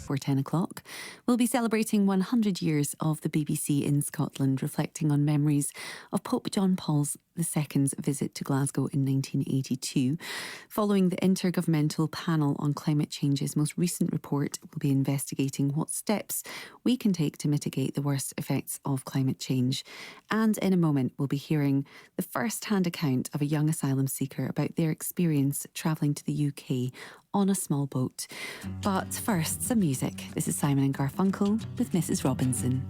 before 10 o'clock. We'll be celebrating 100 years of the BBC in Scotland, reflecting on memories of Pope John Paul II's visit to Glasgow in 1982. Following the Intergovernmental Panel on Climate Change's most recent report, we'll be investigating what steps we can take to mitigate the worst effects of climate change. And in a moment, we'll be hearing the first-hand account of a young asylum seeker about their experience travelling to the UK on a small boat. But first, some music. This is Simon and Garfunkel with Mrs. Robinson.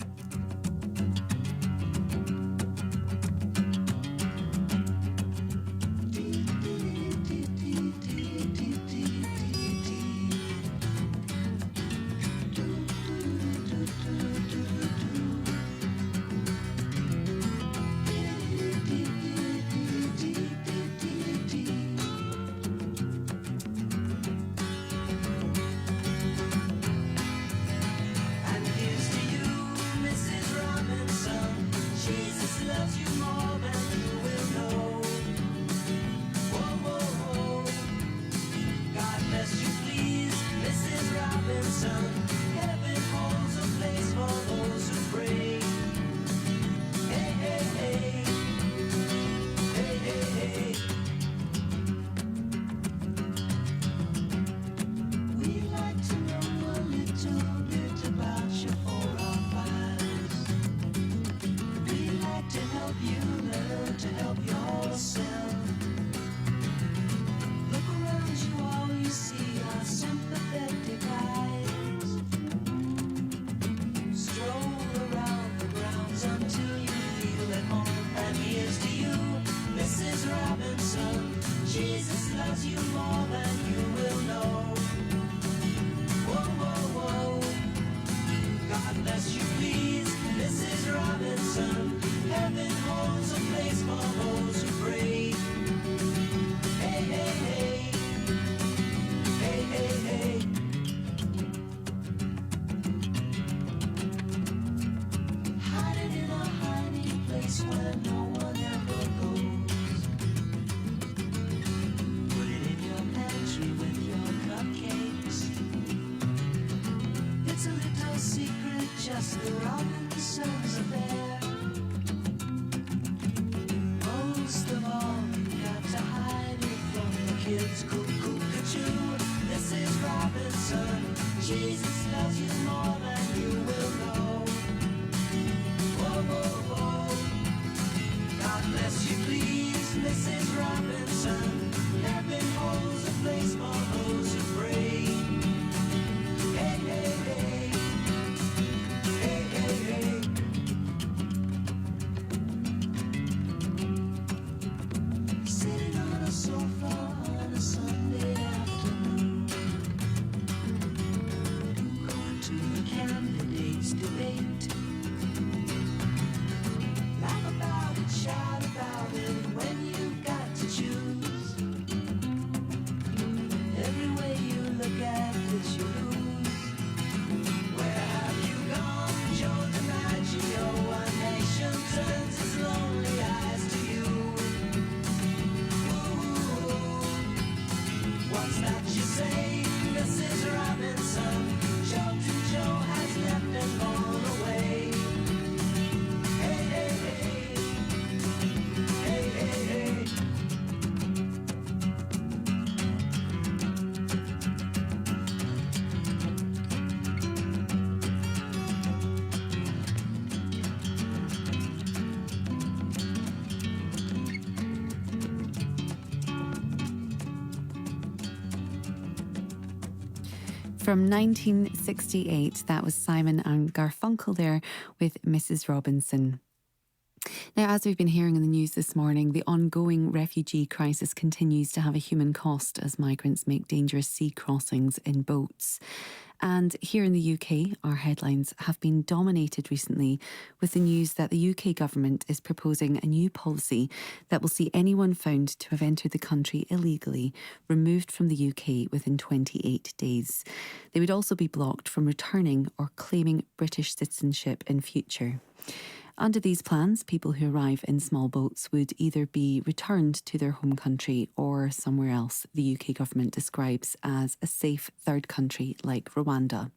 From 1968, that was Simon and Garfunkel there with Mrs. Robinson. Now, as we've been hearing in the news this morning, the ongoing refugee crisis continues to have a human cost as migrants make dangerous sea crossings in boats. And here in the UK, our headlines have been dominated recently with the news that the UK government is proposing a new policy that will see anyone found to have entered the country illegally removed from the UK within 28 days. They would also be blocked from returning or claiming British citizenship in future. Under these plans, people who arrive in small boats would either be returned to their home country or somewhere else the UK government describes as a safe third country like Rwanda.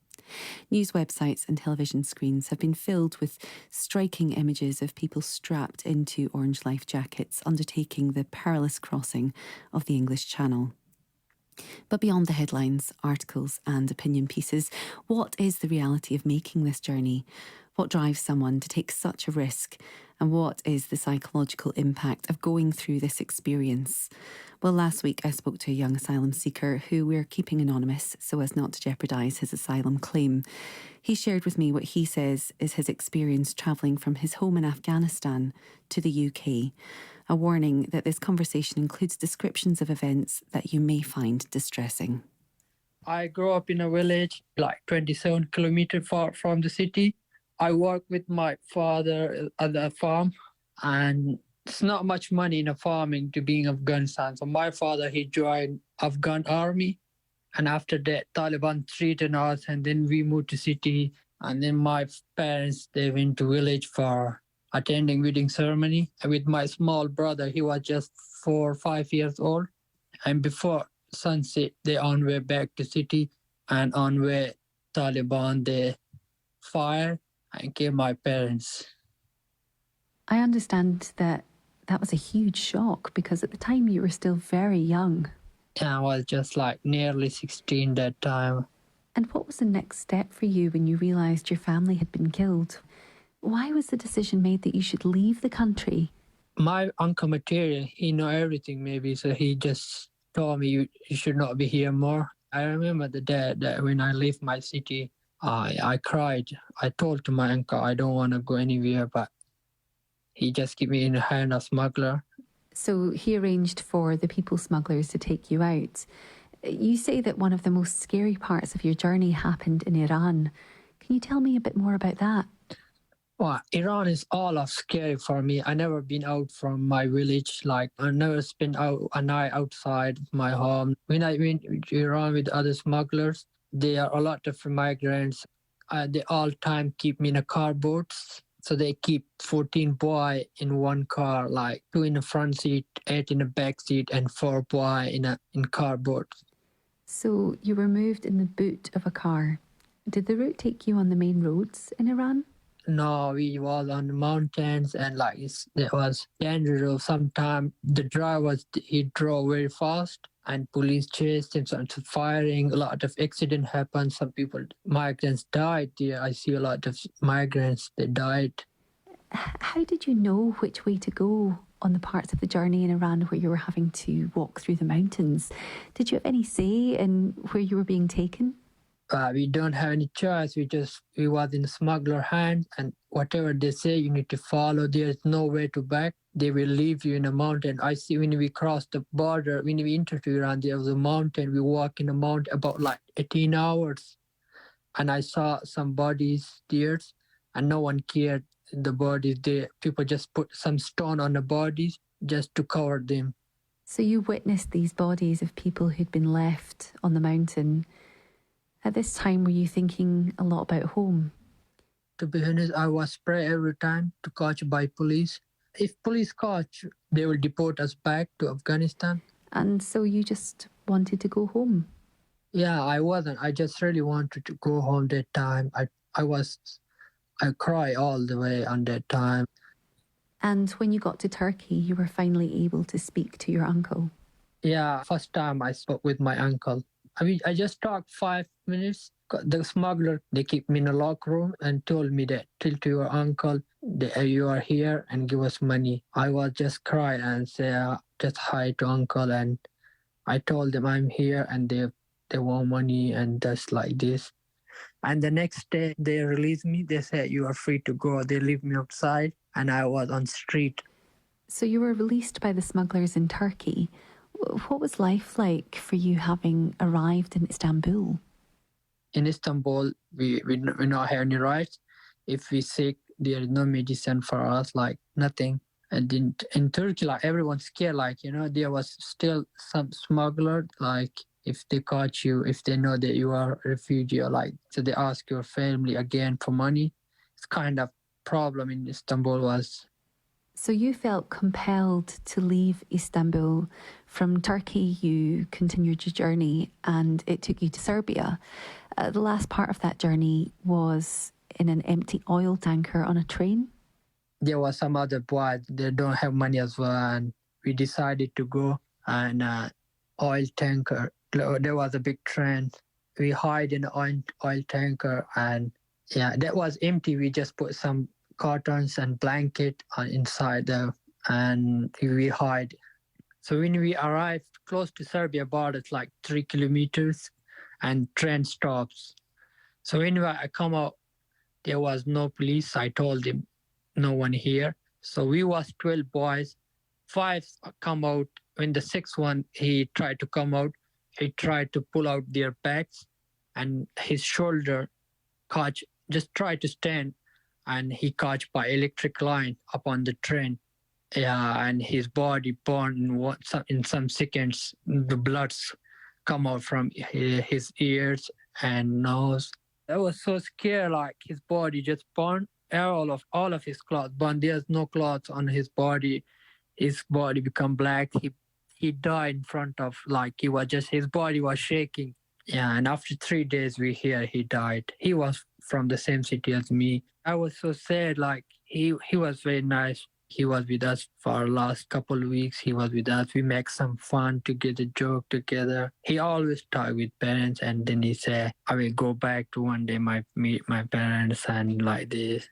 News websites and television screens have been filled with striking images of people strapped into orange life jackets undertaking the perilous crossing of the English Channel. But beyond the headlines, articles and opinion pieces, what is the reality of making this journey? What drives someone to take such a risk? And what is the psychological impact of going through this experience? Well, last week I spoke to a young asylum seeker who we're keeping anonymous so as not to jeopardise his asylum claim. He shared with me what he says is his experience travelling from his home in Afghanistan to the UK. A warning that this conversation includes descriptions of events that you may find distressing. I grew up in a village like 27 kilometers far from the city. I work with my father at the farm, and it's not much money in a farming to be in Afghanistan. So my father, he joined Afghan army, and after that Taliban treated us, and then we moved to city. And then my parents, they went to village for attending wedding ceremony. And with my small brother, he was just 4 or 5 years old. And before sunset, they on way back to city, and on way Taliban, they fired and killed my parents. I understand that that was a huge shock because at the time you were still very young. Yeah, I was just like nearly 16 that time. And what was the next step for you when you realised your family had been killed? Why was the decision made that you should leave the country? My uncle Material, he know everything maybe, so he just told me you should not be here more. I remember the day that when I left my city, I cried. I told to my uncle I don't want to go anywhere, but he just kept me in the hand of smuggler. So he arranged for the people smugglers to take you out. You say that one of the most scary parts of your journey happened in Iran. Can you tell me a bit more about that? Well, Iran is all of scary for me. I never been out from my village. Like I never spent out a night outside my home. When I went to Iran with other smugglers, there are a lot of migrants. They all time keep me in a car boats. So they keep 14 boy in one car, like 2 in the front seat, 8 in the back seat, and 4 boy in car boats. So you were moved in the boot of a car. Did the route take you on the main roads in Iran? No, we was on the mountains, and like it was dangerous. Sometimes the driver, he drove very fast, and police chased him. So firing, a lot of accident happened. Some people, migrants died there. I see a lot of migrants, they died. How did you know which way to go on the parts of the journey in Iran where you were having to walk through the mountains? Did you have any say in where you were being taken? We don't have any choice. We was in smuggler hand, and whatever they say, you need to follow. There's no way to back. They will leave you in a mountain. I see when we crossed the border, when we entered Iran, there was a mountain. We walk in the mountain about like 18 hours. And I saw some bodies there, and no one cared the bodies. People just put some stone on the bodies just to cover them. So you witnessed these bodies of people who'd been left on the mountain. At this time, were you thinking a lot about home? To be honest, I was afraid every time to catch by police. If police catch, they will deport us back to Afghanistan. And so you just wanted to go home? Yeah, I wasn't. I just really wanted to go home that time. I cried all the way on that time. And when you got to Turkey, you were finally able to speak to your uncle? Yeah, first time I spoke with my uncle. I just talked 5 minutes. The smuggler, they keep me in a locked room and told me that, tell to your uncle that you are here and give us money. I was just cry and say, just hi to uncle. And I told them I'm here and they want money and just like this. And the next day they released me. They said, you are free to go. They leave me outside and I was on street. So you were released by the smugglers in Turkey. What was life like for you having arrived in Istanbul? In Istanbul, we not have any rights. If we sick, there is no medicine for us, like nothing. And in Turkey, like everyone's scared, like, there was still some smuggler, like if they catch you, if they know that you are a refugee, so they ask your family again for money. It's kind of problem in Istanbul was. So you felt compelled to leave Istanbul. From Turkey, you continued your journey and it took you to Serbia. The last part of that journey was in an empty oil tanker on a train. There was some other boys, they don't have money as well, and we decided to go and oil tanker. There was a big train. We hide in an oil tanker, and yeah, that was empty. We just put some cartons and blanket inside there, and we hide. So when we arrived close to Serbia border, it's like 3 kilometers, and train stops. So when I come out, there was no police. I told him, no one here. So we was 12 boys. 5 come out. When the 6th one, he tried to come out, he tried to pull out their bags, and his shoulder caught, just tried to stand, and he caught by electric line up on the train. Yeah, and his body burned in some seconds. The bloods come out from his ears and nose. I was so scared, like his body just burned. All of his clothes burned. There's no clothes on his body. His body become black. He died in front of, like, his body was shaking. Yeah, and after 3 days we hear he died. He was from the same city as me. I was so sad, like he was very nice. He was with us for the last couple of weeks. He was with us. We make some fun together, joke together. He always talk with parents, and then he say, I will go back to one day meet my parents and like this.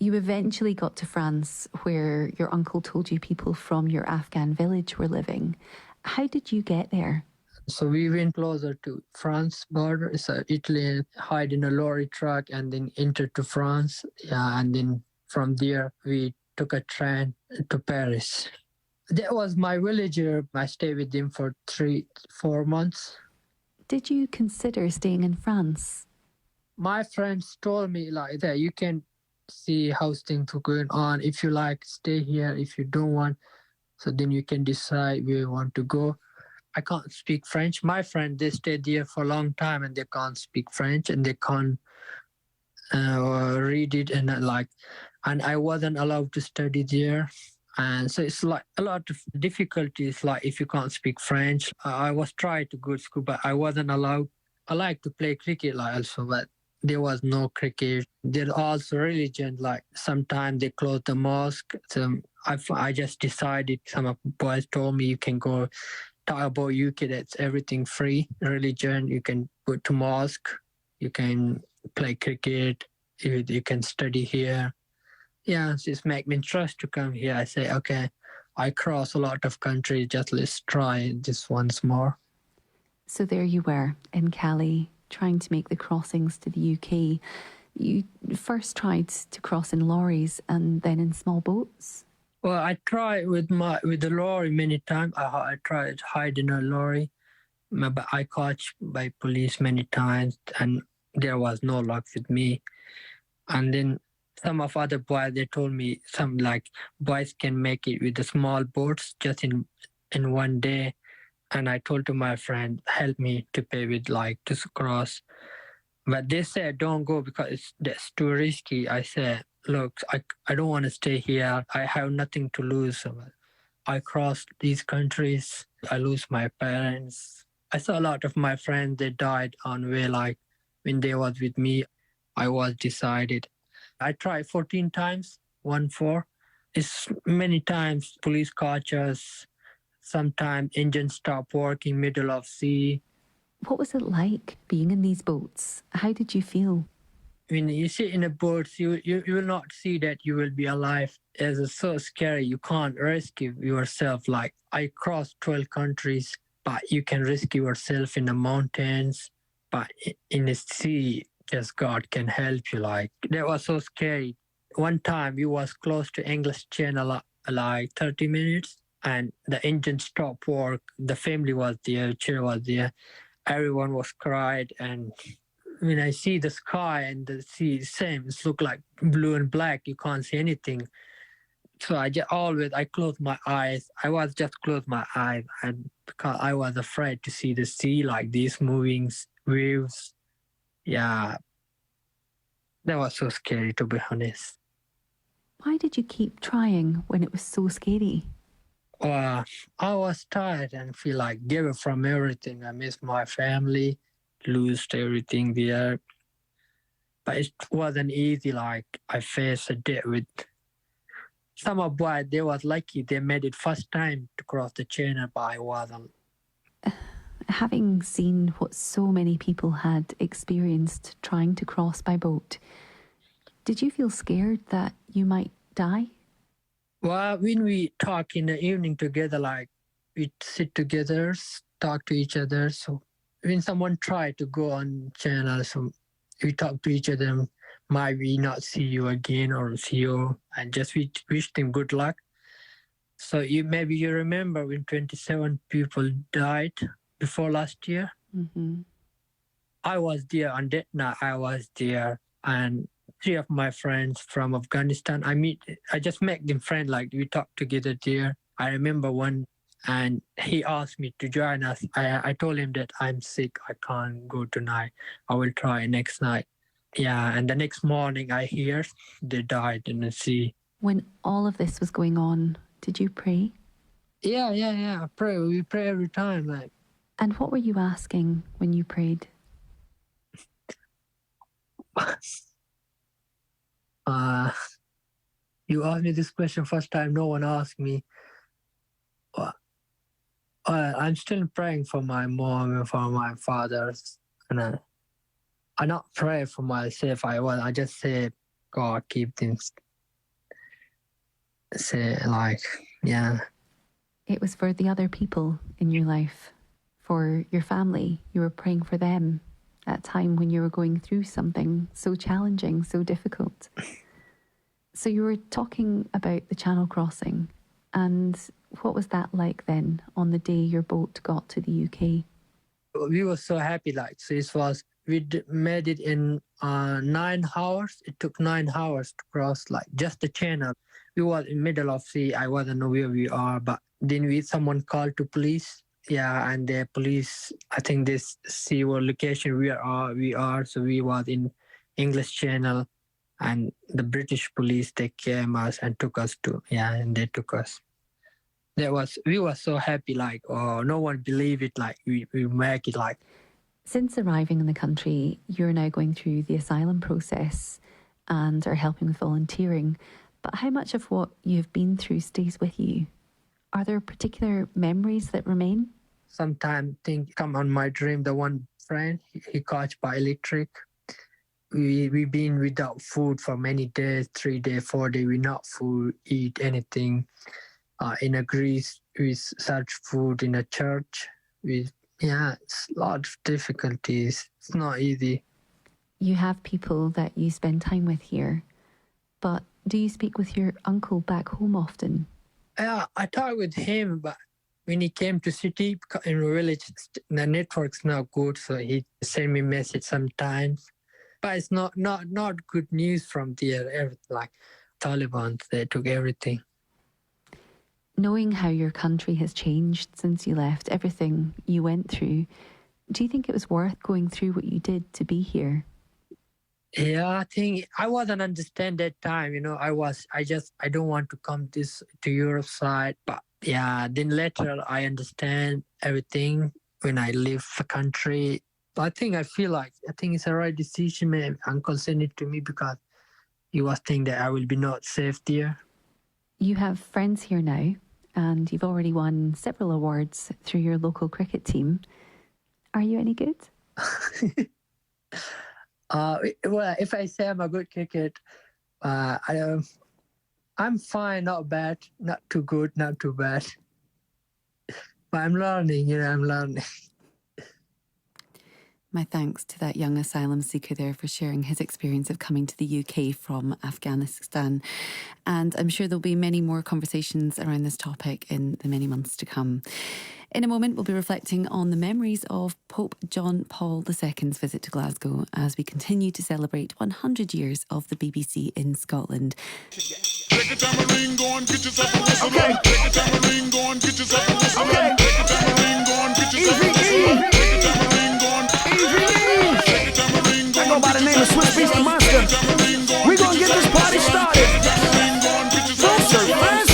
You eventually got to France, where your uncle told you people from your Afghan village were living. How did you get there? So we went closer to France border, so Italy, hide in a lorry truck, and then entered to France. Yeah, and then from there we took a train to Paris. That was my villager. I stayed with him for 3-4 months. Did you consider staying in France? My friends told me like that, you can see how things are going on. If you like, stay here. If you don't want, so then you can decide where you want to go. I can't speak French. My friend, they stayed there for a long time and they can't speak French and they can't read it, and I wasn't allowed to study there. And so it's like a lot of difficulties, like if you can't speak French. I was trying to go to school, but I wasn't allowed. I like to play cricket also, but there was no cricket. There's also religion, like sometimes they close the mosque. So I just decided, some of the boys told me, you can go talk about UK, that's everything free. Religion, you can go to mosque, you can play cricket, you can study here. Yeah, it's make me trust to come here. I say, okay, I cross a lot of countries, just let's try this once more. So there you were in Cali, trying to make the crossings to the UK. You first tried to cross in lorries and then in small boats. Well, I tried with the lorry many times. I tried to hide in a lorry, but I caught by police many times, and there was no luck with me. And then some of other boys, they told me some like boys can make it with the small boats just in one day. And I told to my friend, help me to pay with like to cross. But they said, don't go because that's too risky. I said, look, I don't want to stay here. I have nothing to lose. I crossed these countries. I lose my parents. I saw a lot of my friends, they died on way, like when they was with me. I was decided. I tried 14 times, 1-4. It's many times police catch us. Sometimes engines stop working middle of sea. What was it like being in these boats? How did you feel? When you sit in a boat, you will not see that you will be alive. It's so scary. You can't rescue yourself. Like I crossed 12 countries, but you can rescue yourself in the mountains. But in the sea, just God can help you. Like that was so scary. One time we was close to English Channel, like 30 minutes, and the engine stopped work. The family was there, chair was there. Everyone was cried, and when I see the sky and the sea, same, it look like blue and black. You can't see anything. So I close my eyes. I was just close my eyes, and because I was afraid to see the sea like these moving waves. Yeah, that was so scary, to be honest. Why did you keep trying when it was so scary? I was tired and feel like giving from everything. I miss my family. lose everything there. But it wasn't easy. Like I faced a day with some of boys. They was lucky. They made it first time to cross the channel, but I wasn't. Having seen what so many people had experienced trying to cross by boat, did you feel scared that you might die? Well, when we talk in the evening together, like we sit together, talk to each other. So when someone try to go on channel, so we talk to each other, might we not see you again or see you, and just we wish them good luck. So maybe you remember when 27 people died before last year. Mm-hmm. I was there on that night. I was there, and 3 of my friends from Afghanistan. I just met them friends. Like we talked together there. I remember one, and he asked me to join us. I told him that I'm sick. I can't go tonight. I will try next night. Yeah, and the next morning I hear they died in the sea. When all of this was going on, did you pray? Yeah. I pray. We pray every time. Like. And what were you asking when you prayed? You asked me this question first time. No one asked me. I'm still praying for my mom and for my father, and I not pray for myself. I just say, God, keep things. Say yeah. It was for the other people in your life, for your family. You were praying for them at a time when you were going through something so challenging, so difficult. So you were talking about the Channel crossing, and what was that like then on the day your boat got to the UK? We were so happy. We made it in 9 hours. It took 9 hours to cross, just the channel. We were in middle of sea. I wasn't know where we are, but then someone called to police. Yeah, and the police, I think they see what location we are. So we was in English Channel, and the British police, they came us and took us and they took us. We were so happy, no one believed it, we make it. Since arriving in the country, you're now going through the asylum process and are helping with volunteering. But how much of what you've been through stays with you? Are there particular memories that remain? Sometimes things come on my dream. The one friend, he caught by electric. We've been without food for many days, 3 days, 4 days. We not food, eat anything. In Greece, we search food in a church. It's a lot of difficulties. It's not easy. You have people that you spend time with here, but do you speak with your uncle back home often? Yeah, I talk with him, but when he came to city, in village, the network's not good, so he send me message sometimes. But it's not good news from there. Taliban, they took everything. Knowing how your country has changed since you left, everything you went through, do you think it was worth going through what you did to be here? Yeah, I think I wasn't understand that time. I don't want to come to Europe side, but then later I understand everything when I leave the country. I think it's a right decision. My uncle sent it to me because he was thinking that I will be not safe there. You have friends here now, and you've already won several awards through your local cricket team. Are you any good? Well, if I say I'm a good cricket, I'm fine, not bad, not too good, not too bad. But I'm learning, I'm learning. My thanks to that young asylum seeker there for sharing his experience of coming to the UK from Afghanistan. And I'm sure there'll be many more conversations around this topic in the many months to come. In a moment, we'll be reflecting on the memories of Pope John Paul II's visit to Glasgow as we continue to celebrate 100 years of the BBC in Scotland. Take a tambourine, go and get yourself a whistle. Okay. Take a tambourine, go and get yourself a whistle. Okay. Take a tambourine, go and get yourself a whistle. Take a tambourine, go and take a tambourine, go. I go by the name of Swiss Beast the Monster. We gonna get this party started. Don't serve fast.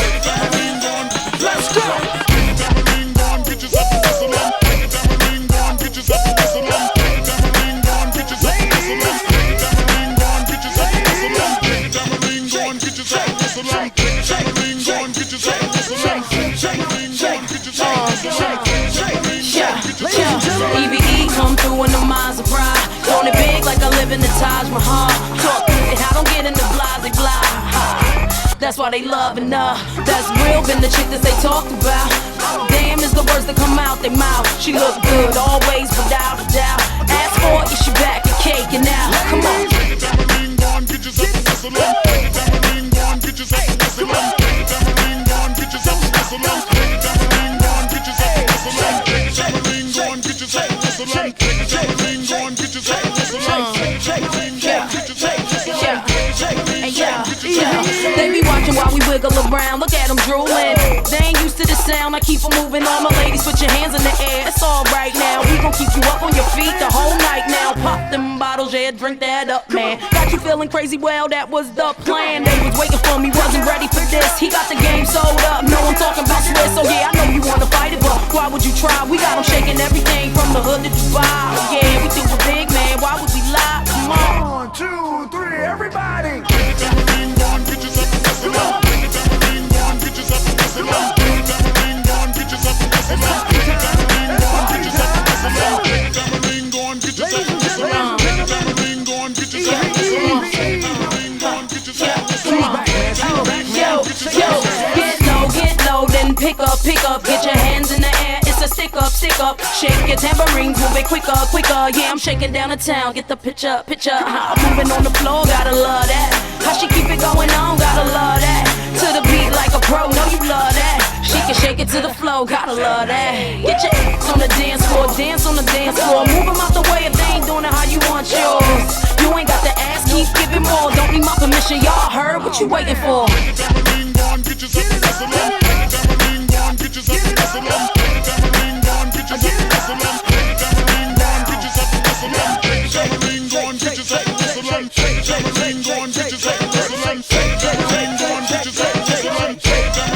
Let's go. Take a tambourine, go and get yourself a whistle. Take a tambourine, go and get yourself a whistle. whistle on. Take your tambourine, go and get yourself a whistle on. Take your tambourine, go and get yourself a whistle on. EVE come through in the minds of pride. Throwing it big like I live in the Taj Mahal. Talk it, I don't get into blah blah. That's why they loving her. That's real, been the chick that they talked about. Damn is the words that come out their mouth. She look good always, without a doubt. Ask for it, she back and caking now. Come on. Take your tambourine, go and get yourself a whistle on. Take your tambourine, go and get yourself a whistle on. Take your tambourine, go and get yourself a whistle on. Take your tambourine, go and get yourself a whistle on. Take your tambourine, go and get yourself a whistle on. Take your tambourine, go and get yourself a whistle on. Take your tambourine, go and get yourself a whistle on. They be watching while we wiggle around. Look at them drooling. They ain't used to the sound. I keep them moving. All my ladies, put your hands in the air. It's all right now. We gon' keep you up on your feet the whole night now. Pop them bottles, yeah, drink that up, man. Got you feeling crazy? Well, that was the plan. They was waiting for me, wasn't ready for this. He got the game sold up. No, I'm talking about Swiss. So yeah, I know you wanna fight it, but why would you try? We got them shaking everything from the hood to Dubai. Yeah, we do it big, man. Why would we lie? Come on. 1, 2, 3, everybody. Take your tambourine, go and get yourself a whistle on. Take your tambourine, go and get yourself a whistle on. Take your tambourine, go and get yourself a whistle on. Take your tambourine, go and get yourself a whistle on. Take your tambourine, go and get yourself a whistle on. Take your tambourine, go and get yourself a whistle on. Take your tambourine, go and get yourself a whistle on. Get low, then pick up, get your hands in the air, it's a stick up, shake your tambourines, move it quicker, yeah, I'm shaking down the town, get the picture, how I'm moving on the floor, gotta love that, how she keep it going on, gotta love that, to the beat like a pro, know you love that, she can shake it to the flow, gotta love that, get your ass on the dance floor, dance on the dance floor, move them out the way if they ain't doing it how you want yours, you ain't got the ass, keep giving more, don't need my permission, y'all heard, what you waiting for? Get yourself a whistle on. Take your tambourine, go and get yourself a whistle on. Take your tambourine, go and get yourself a whistle on. Take your tambourine, go and get yourself a whistle on. Take your tambourine, go and get yourself a whistle on. Take your tambourine, go and get yourself a whistle on. Take your tambourine, go and get yourself a whistle on. Take your tambourine, go and get yourself a whistle on. Take your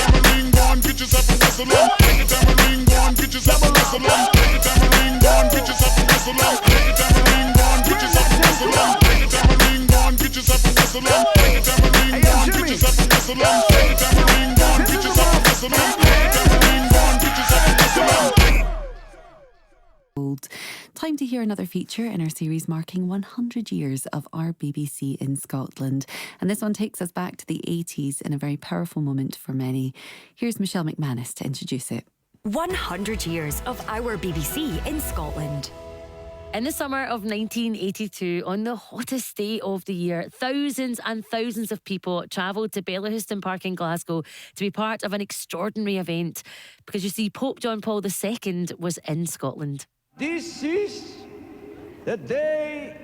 tambourine, go and get yourself a whistle on. Take your tambourine, go and get yourself a whistle on. Take your tambourine, go and get yourself a whistle on. Take your tambourine, go and get yourself a whistle on. Take your tambourine, go and get yourself a whistle on. Take your tambourine, go and get yourself a whistle on. Take your tambourine, go and get yourself a whistle on. Take your tambourine, go and get yourself a whistle on. Time to hear another feature in our series marking 100 years of our BBC in Scotland. And this one takes us back to the 80s in a very powerful moment for many. Here's Michelle McManus to introduce it. 100 years of our BBC in Scotland. In the summer of 1982, on the hottest day of the year, thousands and thousands of people travelled to Bellahouston Park in Glasgow to be part of an extraordinary event. Because you see, Pope John Paul II was in Scotland. This is the day